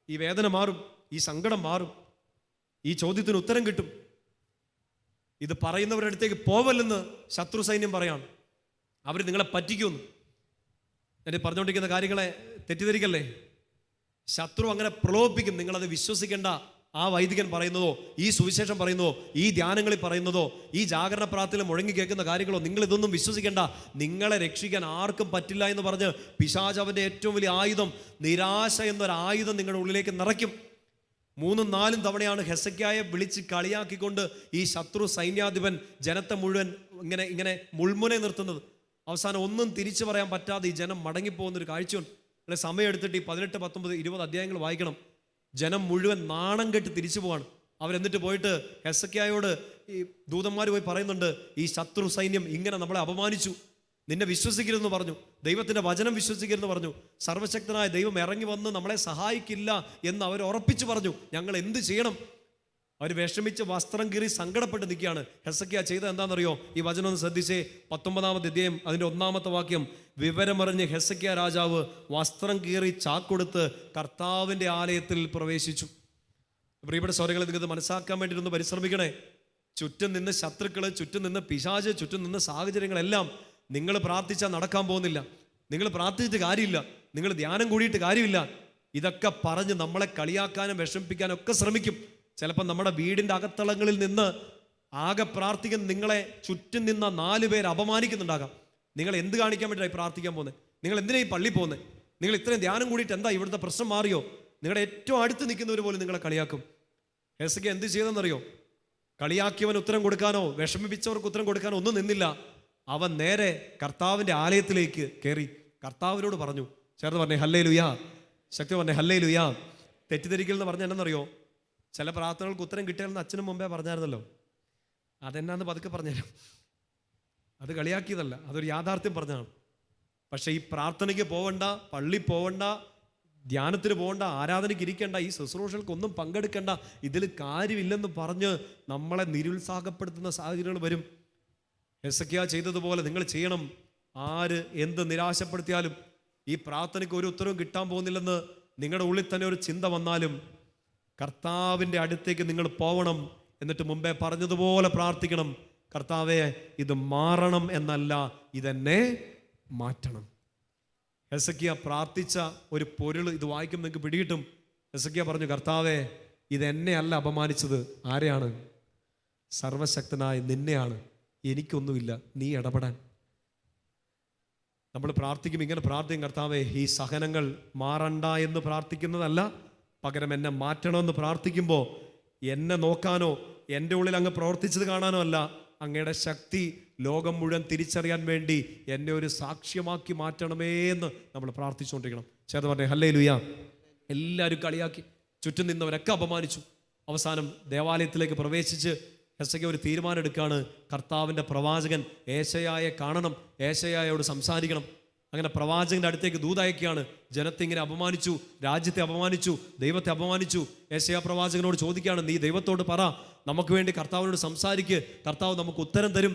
ഈ വേദന മാറും, ഈ സങ്കടം മാറും, ഈ ചോദ്യത്തിന് ഉത്തരം കിട്ടും. ഇത് പറയുന്നവരുടെ അടുത്തേക്ക് പോവല്ലെന്ന് ശത്രു സൈന്യം പറയാണ്. അവർ നിങ്ങളെ പറ്റിക്കുമെന്ന്. എന്നെ പറഞ്ഞുകൊണ്ടിരിക്കുന്ന കാര്യങ്ങളെ തെറ്റിദ്ധരിക്കല്ലേ. ശത്രു അങ്ങനെ പ്രലോഭിപ്പിക്കും. നിങ്ങളത് വിശ്വസിക്കേണ്ട. ആ വൈദികൻ പറയുന്നതോ, ഈ സുവിശേഷം പറയുന്നതോ, ഈ ധ്യാനങ്ങളിൽ പറയുന്നതോ, ഈ ജാഗരണ പ്രാർത്ഥനയിൽ മുഴങ്ങി കേൾക്കുന്ന കാര്യങ്ങളോ നിങ്ങൾ ഇതൊന്നും വിശ്വസിക്കേണ്ട. നിങ്ങളെ രക്ഷിക്കാൻ ആർക്കും പറ്റില്ല എന്ന് പറഞ്ഞ് പിശാച് അവൻ്റെ ഏറ്റവും വലിയ ആയുധം, നിരാശ എന്നൊരായുധം നിങ്ങളുടെ ഉള്ളിലേക്ക് നിറയ്ക്കും. 3-4 തവണയാണ് ഹെസക്കിയായെ വിളിച്ച് കളിയാക്കിക്കൊണ്ട് ഈ ശത്രു സൈന്യാധിപൻ ജനത്തെ മുഴുവൻ ഇങ്ങനെ മുൾമുനെ നിർത്തുന്നത്. അവസാനം ഒന്നും തിരിച്ചു പറയാൻ പറ്റാതെ ഈ ജനം മടങ്ങിപ്പോകുന്നൊരു കാഴ്ചയുണ്ട്. അല്ലെ, സമയം എടുത്തിട്ട് ഈ 18, 19, 20 അധ്യായങ്ങൾ വായിക്കണം. ജനം മുഴുവൻ നാണം കെട്ട് തിരിച്ചു പോവാണ്. അവരെന്നിട്ട് പോയിട്ട് ഹെസക്കിയായോട് ഈ ദൂതന്മാർ പോയി പറയുന്നുണ്ട്, ഈ ശത്രു സൈന്യം ഇങ്ങനെ നമ്മളെ അപമാനിച്ചു, നിന്നെ വിശ്വസിക്കരുതെന്ന് പറഞ്ഞു, ദൈവത്തിൻ്റെ വചനം വിശ്വസിക്കരുതെന്ന് പറഞ്ഞു, സർവശക്തനായ ദൈവം ഇറങ്ങി വന്ന് നമ്മളെ സഹായിക്കില്ല എന്ന് അവർ ഉറപ്പിച്ചു പറഞ്ഞു. ഞങ്ങൾ എന്ത് ചെയ്യണം? അവർ വിഷമിച്ച് വസ്ത്രം കീറി സങ്കടപ്പെട്ട് നിൽക്കുകയാണ്. ഹെസക്കിയ ചെയ്തത് എന്താണെന്നറിയോ? ഈ വചനം ഒന്ന് ശ്രദ്ധിച്ചേ. 19-ാമത്തെ അധ്യായം അതിൻ്റെ 1-ാമത്തെ വാക്യം, വിവരമറിഞ്ഞ് ഹെസക്കിയ രാജാവ് വസ്ത്രം കീറി ചാക്കൊടുത്ത് കർത്താവിൻ്റെ ആലയത്തിൽ പ്രവേശിച്ചു. പ്രിയപ്പെട്ട സഹോദരങ്ങളെ, നിങ്ങൾക്ക് മനസ്സാക്കാൻ വേണ്ടി ഒന്ന് പരിശ്രമിക്കണേ. ചുറ്റും നിന്ന് ശത്രുക്കൾ, ചുറ്റും നിന്ന് പിശാച്, ചുറ്റും നിന്ന് സാഹചര്യങ്ങളെല്ലാം നിങ്ങൾ പ്രാർത്ഥിച്ചാൽ നടക്കാൻ പോകുന്നില്ല. നിങ്ങൾ പ്രാർത്ഥിച്ചിട്ട് കാര്യമില്ല, നിങ്ങൾ ധ്യാനം കൂടിയിട്ട് കാര്യമില്ല. ഇതൊക്കെ പറഞ്ഞ് നമ്മളെ കളിയാക്കാനും വിഷമിപ്പിക്കാനും ഒക്കെ ശ്രമിക്കും. ചിലപ്പോൾ നമ്മുടെ വീടിൻ്റെ അകത്തളങ്ങളിൽ നിന്ന് ആകെ പ്രാർത്ഥിക്കുന്ന നിങ്ങളെ ചുറ്റും നിന്ന 4 പേര് അപമാനിക്കുന്നുണ്ടാകാം. നിങ്ങൾ എന്ത് കാണിക്കാൻ വേണ്ടിയിട്ടായി പ്രാർത്ഥിക്കാൻ പോകുന്നത്? നിങ്ങൾ എന്തിനാ ഈ പള്ളി പോകുന്നത്? നിങ്ങൾ ഇത്രയും ധ്യാനം കൂടിയിട്ട് എന്താ ഇവിടുത്തെ പ്രശ്നം മാറിയോ? നിങ്ങളുടെ ഏറ്റവും അടുത്ത് നിൽക്കുന്നവർ പോലും നിങ്ങളെ കളിയാക്കും. ഹെസക്കിയ എന്ത് ചെയ്തെന്നറിയോ? കളിയാക്കിയവൻ ഉത്തരം കൊടുക്കാനോ വിഷമിപ്പിച്ചവർക്ക് ഉത്തരം കൊടുക്കാനോ ഒന്നും നിന്നില്ല. അവൻ നേരെ കർത്താവിൻ്റെ ആലയത്തിലേക്ക് കയറി കർത്താവിനോട് പറഞ്ഞു. ചേർന്ന് പറഞ്ഞേ ഹല്ലേലൂയാ, ശക്തി പറഞ്ഞേ ഹല്ലേലൂയാ. തെറ്റിദ്ധരിക്കൽ എന്ന് പറഞ്ഞാൽ എന്നറിയോ? ചില പ്രാർത്ഥനകൾക്ക് ഉത്തരം കിട്ടിയാലെന്ന് അച്ഛനും മുമ്പേ പറഞ്ഞായിരുന്നല്ലോ. അതെന്നാന്ന് പതുക്കെ പറഞ്ഞുതരാം. അത് കളിയാക്കിയതല്ല, അതൊരു യാഥാർത്ഥ്യം പറഞ്ഞതാണ്. പക്ഷെ ഈ പ്രാർത്ഥനയ്ക്ക് പോവണ്ട, പള്ളി പോവണ്ട, ധ്യാനത്തിന് പോകണ്ട, ആരാധനയ്ക്ക് ഇരിക്കേണ്ട, ഈ ശുശ്രൂഷകൾക്കൊന്നും പങ്കെടുക്കേണ്ട, ഇതിൽ കാര്യമില്ലെന്ന് പറഞ്ഞ് നമ്മളെ നിരുത്സാഹപ്പെടുത്തുന്ന സാഹചര്യങ്ങൾ വരും. ഹെസക്കിയ ചെയ്തതുപോലെ നിങ്ങൾ ചെയ്യണം. ആര് എന്ത് നിരാശപ്പെടുത്തിയാലും, ഈ പ്രാർത്ഥനയ്ക്ക് ഒരു ഉത്തരവും കിട്ടാൻ പോകുന്നില്ലെന്ന് നിങ്ങളുടെ ഉള്ളിൽ തന്നെ ഒരു ചിന്ത വന്നാലും കർത്താവിൻ്റെ അടുത്തേക്ക് നിങ്ങൾ പോവണം. എന്നിട്ട് മുമ്പേ പറഞ്ഞതുപോലെ പ്രാർത്ഥിക്കണം, കർത്താവേ ഇത് മാറണം എന്നല്ല, ഇതെന്നെ മാറ്റണം. ഹെസക്കിയ പ്രാർത്ഥിച്ച ഒരു പൊരുൾ ഇത് വായിക്കും നിങ്ങൾക്ക് പിടികിട്ടും. ഹെസക്കിയ പറഞ്ഞു, കർത്താവേ ഇതെന്നെ അല്ല അപമാനിച്ചത്, ആരെയാണ്? സർവശക്തനായ നിന്നെയാണ്. എനിക്കൊന്നുമില്ല, നീ ഇടപെടാൻ. നമ്മൾ പ്രാർത്ഥിക്കും, ഇങ്ങനെ പ്രാർത്ഥിക്കും, കർത്താവേ ഈ സഹനങ്ങൾ മാറണ്ട എന്ന് പ്രാർത്ഥിക്കുന്നതല്ല, പകരം എന്നെ മാറ്റണമെന്ന് പ്രാർത്ഥിക്കുമ്പോൾ എന്നെ നോക്കാനോ എൻ്റെ ഉള്ളിൽ അങ്ങ് പ്രവർത്തിച്ചത് കാണാനോ അല്ല, അങ്ങയുടെ ശക്തി ലോകം മുഴുവൻ തിരിച്ചറിയാൻ വേണ്ടി എന്നെ ഒരു സാക്ഷ്യമാക്കി മാറ്റണമേ എന്ന് നമ്മൾ പ്രാർത്ഥിച്ചുകൊണ്ടിരിക്കണം. ചേർന്ന് പറഞ്ഞേ ഹല്ലേലൂയ. എല്ലാവരും കളിയാക്കി, ചുറ്റും നിന്നവരൊക്കെ അപമാനിച്ചു. അവസാനം ദേവാലയത്തിലേക്ക് പ്രവേശിച്ച് ഹെസക്കിയ ഒരു തീരുമാനം എടുക്കുകയാണ്. കർത്താവിൻ്റെ പ്രവാചകൻ ഏശയ്യായെ കാണണം, ഏശയ്യായോട് സംസാരിക്കണം. അങ്ങനെ പ്രവാചകന്റെ അടുത്തേക്ക് ദൂതയക്കുകയാണ്. ജനത്തെ ഇങ്ങനെ അപമാനിച്ചു, രാജ്യത്തെ അപമാനിച്ചു, ദൈവത്തെ അപമാനിച്ചു. ഏശയ്യാ പ്രവാചകനോട് ചോദിക്കുകയാണ്, നീ ദൈവത്തോട് പറ, നമുക്ക് വേണ്ടി കർത്താവിനോട് സംസാരിക്ക്, കർത്താവ് നമുക്ക് ഉത്തരം തരും.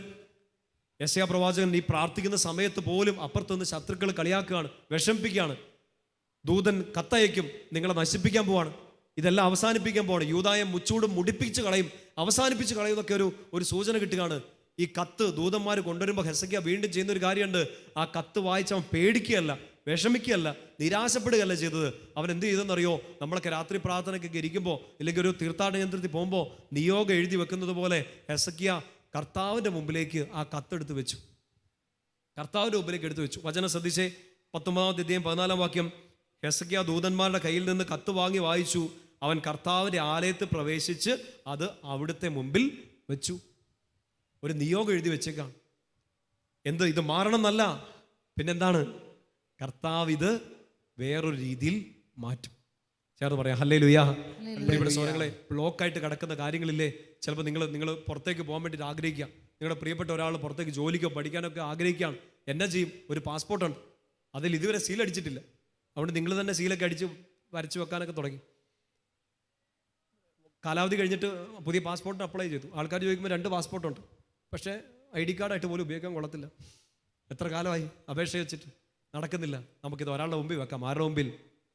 ഏശയ്യാ പ്രവാചകൻ ഈ പ്രാർത്ഥിക്കുന്ന സമയത്ത് പോലും അപ്പുറത്തുനിന്ന് ശത്രുക്കൾ കളിയാക്കുകയാണ്, വിഷമിപ്പിക്കുകയാണ്. ദൂതൻ കത്തയക്കും, നിങ്ങളെ നശിപ്പിക്കാൻ പോവാണ്, ഇതെല്ലാം അവസാനിപ്പിക്കാൻ പോവാണ്, യൂദായെ മുച്ചൂടും മുടിപ്പിച്ച് കളയും, അവസാനിപ്പിച്ച് കളയും എന്നൊക്കെ ഒരു സൂചന കിട്ടുകയാണ്. ഈ കത്ത് ദൂതന്മാർ കൊണ്ടുവരുമ്പോൾ ഹെസക്കിയ വീണ്ടും ചെയ്യുന്ന ഒരു കാര്യമുണ്ട്. ആ കത്ത് വായിച്ച് അവൻ പേടിക്കുകയല്ല, വിഷമിക്കുകയല്ല, നിരാശപ്പെടുകയല്ല ചെയ്തത്. അവൻ എന്ത് ചെയ്തെന്നറിയോ? നമ്മളൊക്കെ രാത്രി പ്രാർത്ഥനയ്ക്കൊക്കെ ഇരിക്കുമ്പോൾ, ഇല്ലെങ്കിൽ ഒരു തീർത്ഥാടന കേന്ദ്രത്തിൽ പോകുമ്പോൾ നിയോഗം എഴുതി വെക്കുന്നത് പോലെ ഹെസക്കിയ കർത്താവിൻ്റെ മുമ്പിലേക്ക് ആ കത്തെടുത്ത് വെച്ചു. കർത്താവിൻ്റെ മുമ്പിലേക്ക് എടുത്തു വെച്ചു. വചനം ശ്രദ്ധിച്ചേ, 19-ാമത്തെ അധ്യായം 14-ാം വാക്യം. ഹെസക്കിയ ദൂതന്മാരുടെ കയ്യിൽ നിന്ന് കത്ത് വാങ്ങി വായിച്ചു. അവൻ കർത്താവിൻ്റെ ആലയത്തിൽ പ്രവേശിച്ച് അത് അവിടുത്തെ മുമ്പിൽ വെച്ചു. ഒരു നിയോഗം എഴുതി വെച്ചേക്കാം. എന്ത്? ഇത് മാറണം എന്നല്ല, പിന്നെന്താണ്? കർത്താവ് ഇത് വേറൊരു രീതിയിൽ മാറ്റും. ചേർന്ന് പറയാം ഹല്ലേലൂയാ. പ്രിയപ്പെട്ട സഹോദരങ്ങളെ, ബ്ലോക്കായിട്ട് കിടക്കുന്ന കാര്യങ്ങളില്ലേ, ചിലപ്പോൾ നിങ്ങൾ പുറത്തേക്ക് പോകാൻ വേണ്ടിയിട്ട് ആഗ്രഹിക്കുക. നിങ്ങളുടെ പ്രിയപ്പെട്ട ഒരാൾ പുറത്തേക്ക് ജോലിക്കോ പഠിക്കാനൊക്കെ ആഗ്രഹിക്കുകയാണ്. എന്നാ ചെയ്യും? ഒരു പാസ്പോർട്ടുണ്ട്, അതിൽ ഇതുവരെ സീൽ അടിച്ചിട്ടില്ല. അതുകൊണ്ട് നിങ്ങൾ തന്നെ സീലൊക്കെ അടിച്ച് വരച്ച് വെക്കാനൊക്കെ തുടങ്ങി. കാലാവധി കഴിഞ്ഞിട്ട് പുതിയ പാസ്പോർട്ടിന് അപ്ലൈ ചെയ്തു. ആൾക്കാർ ചോദിക്കുമ്പോൾ 2 പാസ്പോർട്ടുണ്ട്, പക്ഷേ ID കാർഡായിട്ട് പോലും ഉപയോഗിക്കാൻ കൊള്ളത്തില്ല. എത്ര കാലമായി അപേക്ഷ വെച്ചിട്ട് നടക്കുന്നില്ല. നമുക്കിത് ഒരാളുടെ മുമ്പിൽ വെക്കാം. ആരുടെ മുമ്പിൽ?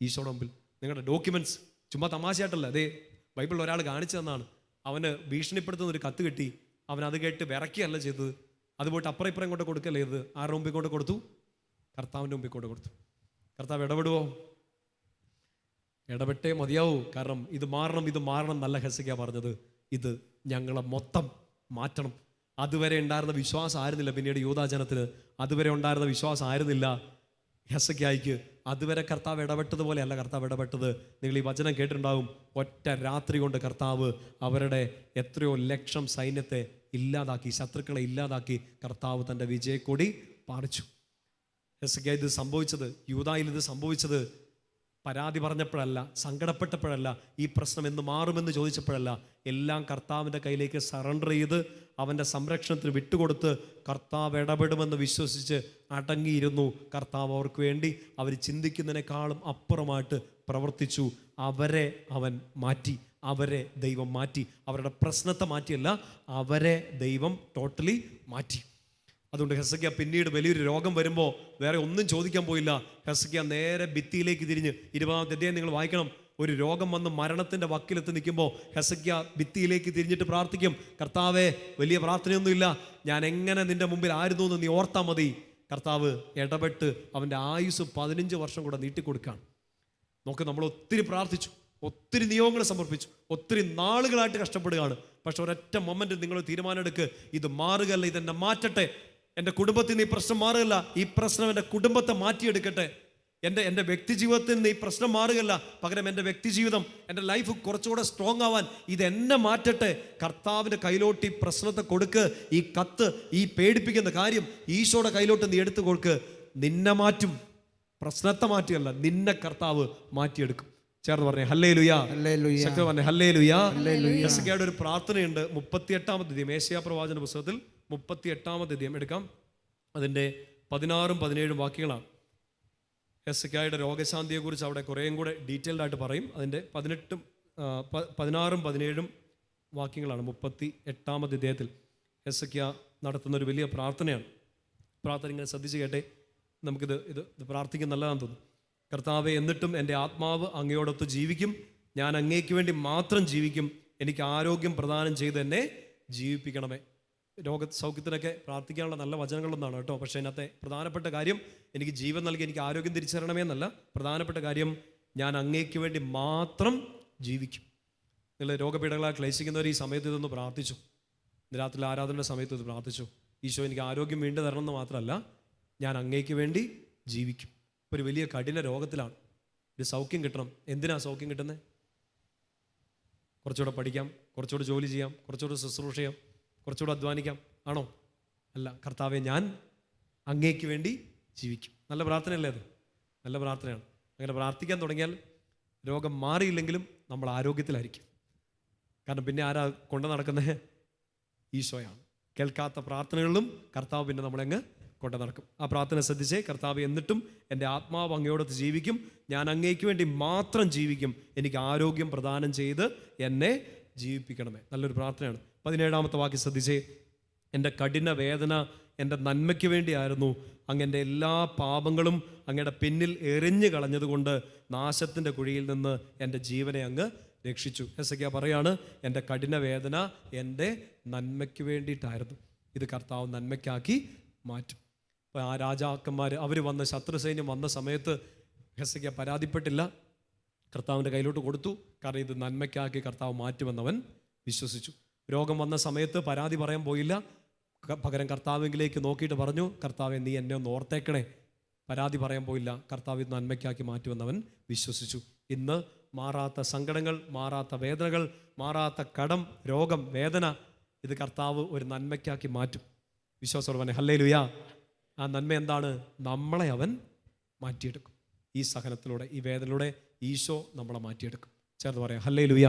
ഈശോയുടെ മുമ്പിൽ. നിങ്ങളുടെ ഡോക്യുമെൻറ്റ്സ് ചുമ്മാ തമാശയായിട്ടല്ല, അതേ ബൈബിളിൽ ഒരാൾ കാണിച്ചു തന്നാണ്. അവന് ഭീഷണിപ്പെടുത്തുന്ന ഒരു കത്ത് കിട്ടി. അവൻ അത് കേട്ട് വിറക്കുകയല്ല ചെയ്തത്, അത് പോയിട്ട് അപ്പുറം ഇപ്പുറം കൊണ്ട് കൊടുക്കല്ലേ ചെയ്തത്. ആരുടെ മുമ്പിൽ കൊണ്ട് കൊടുത്തു? കർത്താവിൻ്റെ മുമ്പിൽ കൊണ്ട് കൊടുത്തു. കർത്താവ് ഇടപെടുവോ? ഇടപെട്ടേ മതിയാവൂ. കാരണം ഇത് മാറണം എന്നല്ല ഹെസ്കേൽ പറഞ്ഞത്, ഇത് ഞങ്ങളെ മൊത്തം മാറ്റണം. അതുവരെ ഉണ്ടായിരുന്ന വിശ്വാസം ആയിരുന്നില്ല പിന്നീട് യൂദാജനത്തിന്, അതുവരെ ഉണ്ടായിരുന്ന വിശ്വാസം ആയിരുന്നില്ല ഹെസ്കേലിക്ക്. അതുവരെ കർത്താവ് ഇടപെട്ടതുപോലെയല്ല കർത്താവ് ഇടപെട്ടത്. നിങ്ങൾ ഈ വചനം കേട്ടിട്ടുണ്ടാവും. ഒറ്റ രാത്രി കൊണ്ട് കർത്താവ് അവരുടെ എത്രയോ ലക്ഷം സൈന്യത്തെ ഇല്ലാതാക്കി, ശത്രുക്കളെ ഇല്ലാതാക്കി കർത്താവ് തൻ്റെ വിജയക്കൊടി പാറിച്ചു. ഹെസ്കേൽ ഇത് സംഭവിച്ചത്, യൂദായിൽ ഇത് സംഭവിച്ചത് പരാതി പറഞ്ഞപ്പോഴല്ല, സങ്കടപ്പെട്ടപ്പോഴല്ല, ഈ പ്രശ്നം എന്ന് മാറുമെന്ന് ചോദിച്ചപ്പോഴല്ല. എല്ലാം കർത്താവിൻ്റെ കയ്യിലേക്ക് സറണ്ടർ ചെയ്ത് അവൻ്റെ സംരക്ഷണത്തിന് വിട്ടുകൊടുത്ത് കർത്താവ് ഇടപെടുമെന്ന് വിശ്വസിച്ച് അടങ്ങിയിരുന്നു. കർത്താവ് അവർക്ക് വേണ്ടി അവർ ചിന്തിക്കുന്നതിനേക്കാളും അപ്പുറമായിട്ട് പ്രവർത്തിച്ചു. അവരെ അവൻ മാറ്റി, അവരെ ദൈവം മാറ്റി. അവരുടെ പ്രശ്നത്തെ മാറ്റിയല്ല, അവരെ ദൈവം ടോട്ടലി മാറ്റി. അതുകൊണ്ട് ഹെസ്കേൽ പിന്നീട് വലിയൊരു രോഗം വരുമ്പോൾ വേറെ ഒന്നും ചോദിക്കാൻ പോയില്ല. ഹെസ്കേൽ നേരെ ഭിത്തിയിലേക്ക് തിരിഞ്ഞ് 20-ാമത്തെ അധ്യായം നിങ്ങൾ വായിക്കണം. ഒരു രോഗം വന്ന് മരണത്തിൻ്റെ വക്കിലെത്തി നിൽക്കുമ്പോൾ ഹെസ്കേൽ ഭിത്തിയിലേക്ക് തിരിഞ്ഞിട്ട് പ്രാർത്ഥിക്കും, കർത്താവേ, വലിയ പ്രാർത്ഥനയൊന്നുമില്ല, ഞാൻ എങ്ങനെ നിൻ്റെ മുമ്പിൽ ആയിരുന്നു എന്ന് നീ ഓർത്താൽ മതി. കർത്താവ് ഇടപെട്ട് അവൻ്റെ ആയുസ് 15 വർഷം കൂടെ നീട്ടിക്കൊടുക്കുകയാണ്. നോക്ക്, നമ്മൾ ഒത്തിരി പ്രാർത്ഥിച്ചു, ഒത്തിരി നിയോഗങ്ങൾ സമർപ്പിച്ചു, ഒത്തിരി നാളുകളായിട്ട് കഷ്ടപ്പെടുകയാണ്. പക്ഷെ ഒരൊറ്റ മൊമെന്റ് നിങ്ങൾ തീരുമാനം എടുക്ക്, ഇത് മാറുകയല്ല, ഇതെന്നെ മാറ്റട്ടെ. എൻ്റെ കുടുംബത്തിൽ നിന്ന് ഈ പ്രശ്നം മാറുകയല്ല, ഈ പ്രശ്നം എൻ്റെ കുടുംബത്തെ മാറ്റിയെടുക്കട്ടെ. എൻ്റെ വ്യക്തി ജീവിതത്തിൽ നിന്ന് ഈ പ്രശ്നം മാറുകയല്ല, പകരം എൻ്റെ വ്യക്തി ജീവിതം, എൻ്റെ ലൈഫ് കുറച്ചുകൂടെ സ്ട്രോങ് ആവാൻ ഇതെന്നെ മാറ്റട്ടെ. കർത്താവിൻ്റെ കയ്യിലോട്ട് ഈ പ്രശ്നത്തെ കൊടുക്ക്. ഈ കത്ത്, ഈ പേടിപ്പിക്കുന്ന കാര്യം ഈശോയുടെ കയ്യിലോട്ട് നീ എടുത്തു കൊടുക്ക്. നിന്നെ മാറ്റും, പ്രശ്നത്തെ മാറ്റിയല്ല, നിന്നെ കർത്താവ് മാറ്റിയെടുക്കും. ചേർന്ന് പറഞ്ഞേ ഹല്ലേലൂയാ. ശക്തി പറഞ്ഞേ ഹല്ലേലൂയാ. ഹെസ്കേലിയുടെ ഒരു പ്രാർത്ഥനയുണ്ട്. 38-ാമത്തെ അധ്യായം, യെശയ്യാ പ്രവാചന പുസ്തകത്തിൽ 38-ാമത്തെ അധ്യായം എടുക്കാം. അതിൻ്റെ 16ഉം 17ഉം വാക്യങ്ങളാണ്. ഹെസ്കേലിയുടെ രോഗശാന്തിയെക്കുറിച്ച് അവിടെ കുറേയും കൂടെ ഡീറ്റെയിൽഡ് ആയിട്ട് പറയും. അതിൻ്റെ 16ഉം 17ഉം വാക്യങ്ങളാണ് 38-ാമത്തെ അധ്യായത്തിൽ ഹെസ്കേൽ നടത്തുന്ന ഒരു വലിയ പ്രാർത്ഥനയാണ്. പ്രാർത്ഥന ഇങ്ങനെ ശ്രദ്ധിച്ച് കേട്ടെ, നമുക്കിത് പ്രാർത്ഥിക്കാൻ നല്ലതാണെന്ന് തോന്നുന്നു. കർത്താവെ, എന്നിട്ടും എൻ്റെ ആത്മാവ് അങ്ങയോടൊത്ത് ജീവിക്കും, ഞാൻ അങ്ങേക്ക് വേണ്ടി മാത്രം ജീവിക്കും, എനിക്ക് ആരോഗ്യം പ്രദാനം ചെയ്ത് എന്നെ ജീവിപ്പിക്കണമേ. രോഗസൗഖ്യത്തിനൊക്കെ പ്രാർത്ഥിക്കാനുള്ള നല്ല വചനങ്ങളൊന്നാണ് കേട്ടോ. പക്ഷേ അതിനകത്തെ പ്രധാനപ്പെട്ട കാര്യം എനിക്ക് ജീവൻ നൽകി എനിക്ക് ആരോഗ്യം തിരിച്ചറിയണമേ എന്നല്ല. പ്രധാനപ്പെട്ട കാര്യം ഞാൻ അങ്ങേക്ക് വേണ്ടി മാത്രം ജീവിക്കും. നിങ്ങൾ രോഗപീഠകളാൽ ക്ലേശിക്കുന്നവർ ഈ സമയത്ത് ഇതൊന്ന് പ്രാർത്ഥിച്ചു. രാത്രി ആരാധനയുടെ സമയത്ത് ഇത് പ്രാർത്ഥിച്ചു. ഈശോ, എനിക്ക് ആരോഗ്യം വീണ്ടും തരണം എന്ന് മാത്രമല്ല, ഞാൻ അങ്ങേക്ക് വേണ്ടി ജീവിക്കും. ഒരു വലിയ കഠിന രോഗത്തിലാണ്, ഒരു സൗഖ്യം കിട്ടണം. എന്തിനാ സൗഖ്യം കിട്ടുന്നത്? കുറച്ചുകൂടെ പഠിക്കാം, കുറച്ചുകൂടെ ജോലി ചെയ്യാം, കുറച്ചുകൂടെ ശുശ്രൂഷ ചെയ്യാം, കുറച്ചുകൂടെ അധ്വാനിക്കാം, ആണോ? അല്ല, കർത്താവെ, ഞാൻ അങ്ങേക്ക് വേണ്ടി ജീവിക്കും. നല്ല പ്രാർത്ഥനയല്ലേ അത്? നല്ല പ്രാർത്ഥനയാണ്. അങ്ങനെ പ്രാർത്ഥിക്കാൻ തുടങ്ങിയാൽ രോഗം മാറിയില്ലെങ്കിലും നമ്മൾ ആരോഗ്യത്തിലായിരിക്കും. കാരണം പിന്നെ ആരാ കൊണ്ടു നടക്കുന്നത്? ഈശോയാണ്. കേൾക്കാത്ത പ്രാർത്ഥനകളിലും കർത്താവ് പിന്നെ നമ്മളെങ്ങ് കൊണ്ടു നടക്കും. ആ പ്രാർത്ഥന ശ്രദ്ധിച്ചേ. കർത്താവ്, എന്നിട്ടും എൻ്റെ ആത്മാവ് അങ്ങയോടൊത്ത് ജീവിക്കും, ഞാൻ അങ്ങേക്ക് വേണ്ടി മാത്രം ജീവിക്കും, എനിക്ക് ആരോഗ്യം പ്രദാനം ചെയ്ത് എന്നെ ജീവിപ്പിക്കണമേ. നല്ലൊരു പ്രാർത്ഥനയാണ്. 17-ാമത്തെ വാക്യം ശ്രദ്ധിച്ചേ. എൻ്റെ കഠിന വേദന എൻ്റെ നന്മയ്ക്ക് വേണ്ടിയായിരുന്നു, അങ്ങൻ്റെ എല്ലാ പാപങ്ങളും അങ്ങയുടെ പിന്നിൽ എറിഞ്ഞു കളഞ്ഞതുകൊണ്ട് നാശത്തിൻ്റെ കുഴിയിൽ നിന്ന് എൻ്റെ ജീവനെ അങ്ങ് രക്ഷിച്ചു. ഹെസ്കേൽ പറയാണ്, എൻ്റെ കഠിന വേദന എൻ്റെ നന്മയ്ക്ക് വേണ്ടിയിട്ടായിരുന്നു, ഇത് കർത്താവ് നന്മയ്ക്കാക്കി മാറ്റും. അപ്പോൾ ആ രാജാക്കന്മാർ അവർ വന്ന് ശത്രുസൈന്യം വന്ന സമയത്ത് ഹെസ്കേൽ പരാതിപ്പെട്ടില്ല, കർത്താവിൻ്റെ കയ്യിലോട്ട് കൊടുത്തു. കാരണം ഇത് നന്മയ്ക്കാക്കി കർത്താവ് മാറ്റുമെന്നവൻ വിശ്വസിച്ചു. രോഗം വന്ന സമയത്ത് പരാതി പറയാൻ പോയില്ല, പകരം കർത്താവിലേക്ക് നോക്കിയിട്ട് പറഞ്ഞു, കർത്താവെ, നീ എന്നെ ഒന്ന് ഓർത്തേക്കണേ. പരാതി പറയാൻ പോയില്ല, കർത്താവ് ഇത് നന്മയ്ക്കാക്കി മാറ്റുമെന്നവൻ വിശ്വസിച്ചു. ഇന്ന് മാറാത്ത സങ്കടങ്ങൾ, മാറാത്ത വേദനകൾ, മാറാത്ത കടം, രോഗം, വേദന, ഇത് കർത്താവ് ഒരു നന്മയ്ക്കാക്കി മാറ്റും. വിശ്വാസോടെ ഹല്ലേലൂയാ. ആ നന്മ എന്താണ്? നമ്മളെ അവൻ മാറ്റിയെടുക്കും. ഈ സഹനത്തിലൂടെ, ഈ വേദനയിലൂടെ ഈശോ നമ്മളെ മാറ്റിയെടുക്കും. ചേർന്ന് പറയാം ഹല്ലേലൂയ.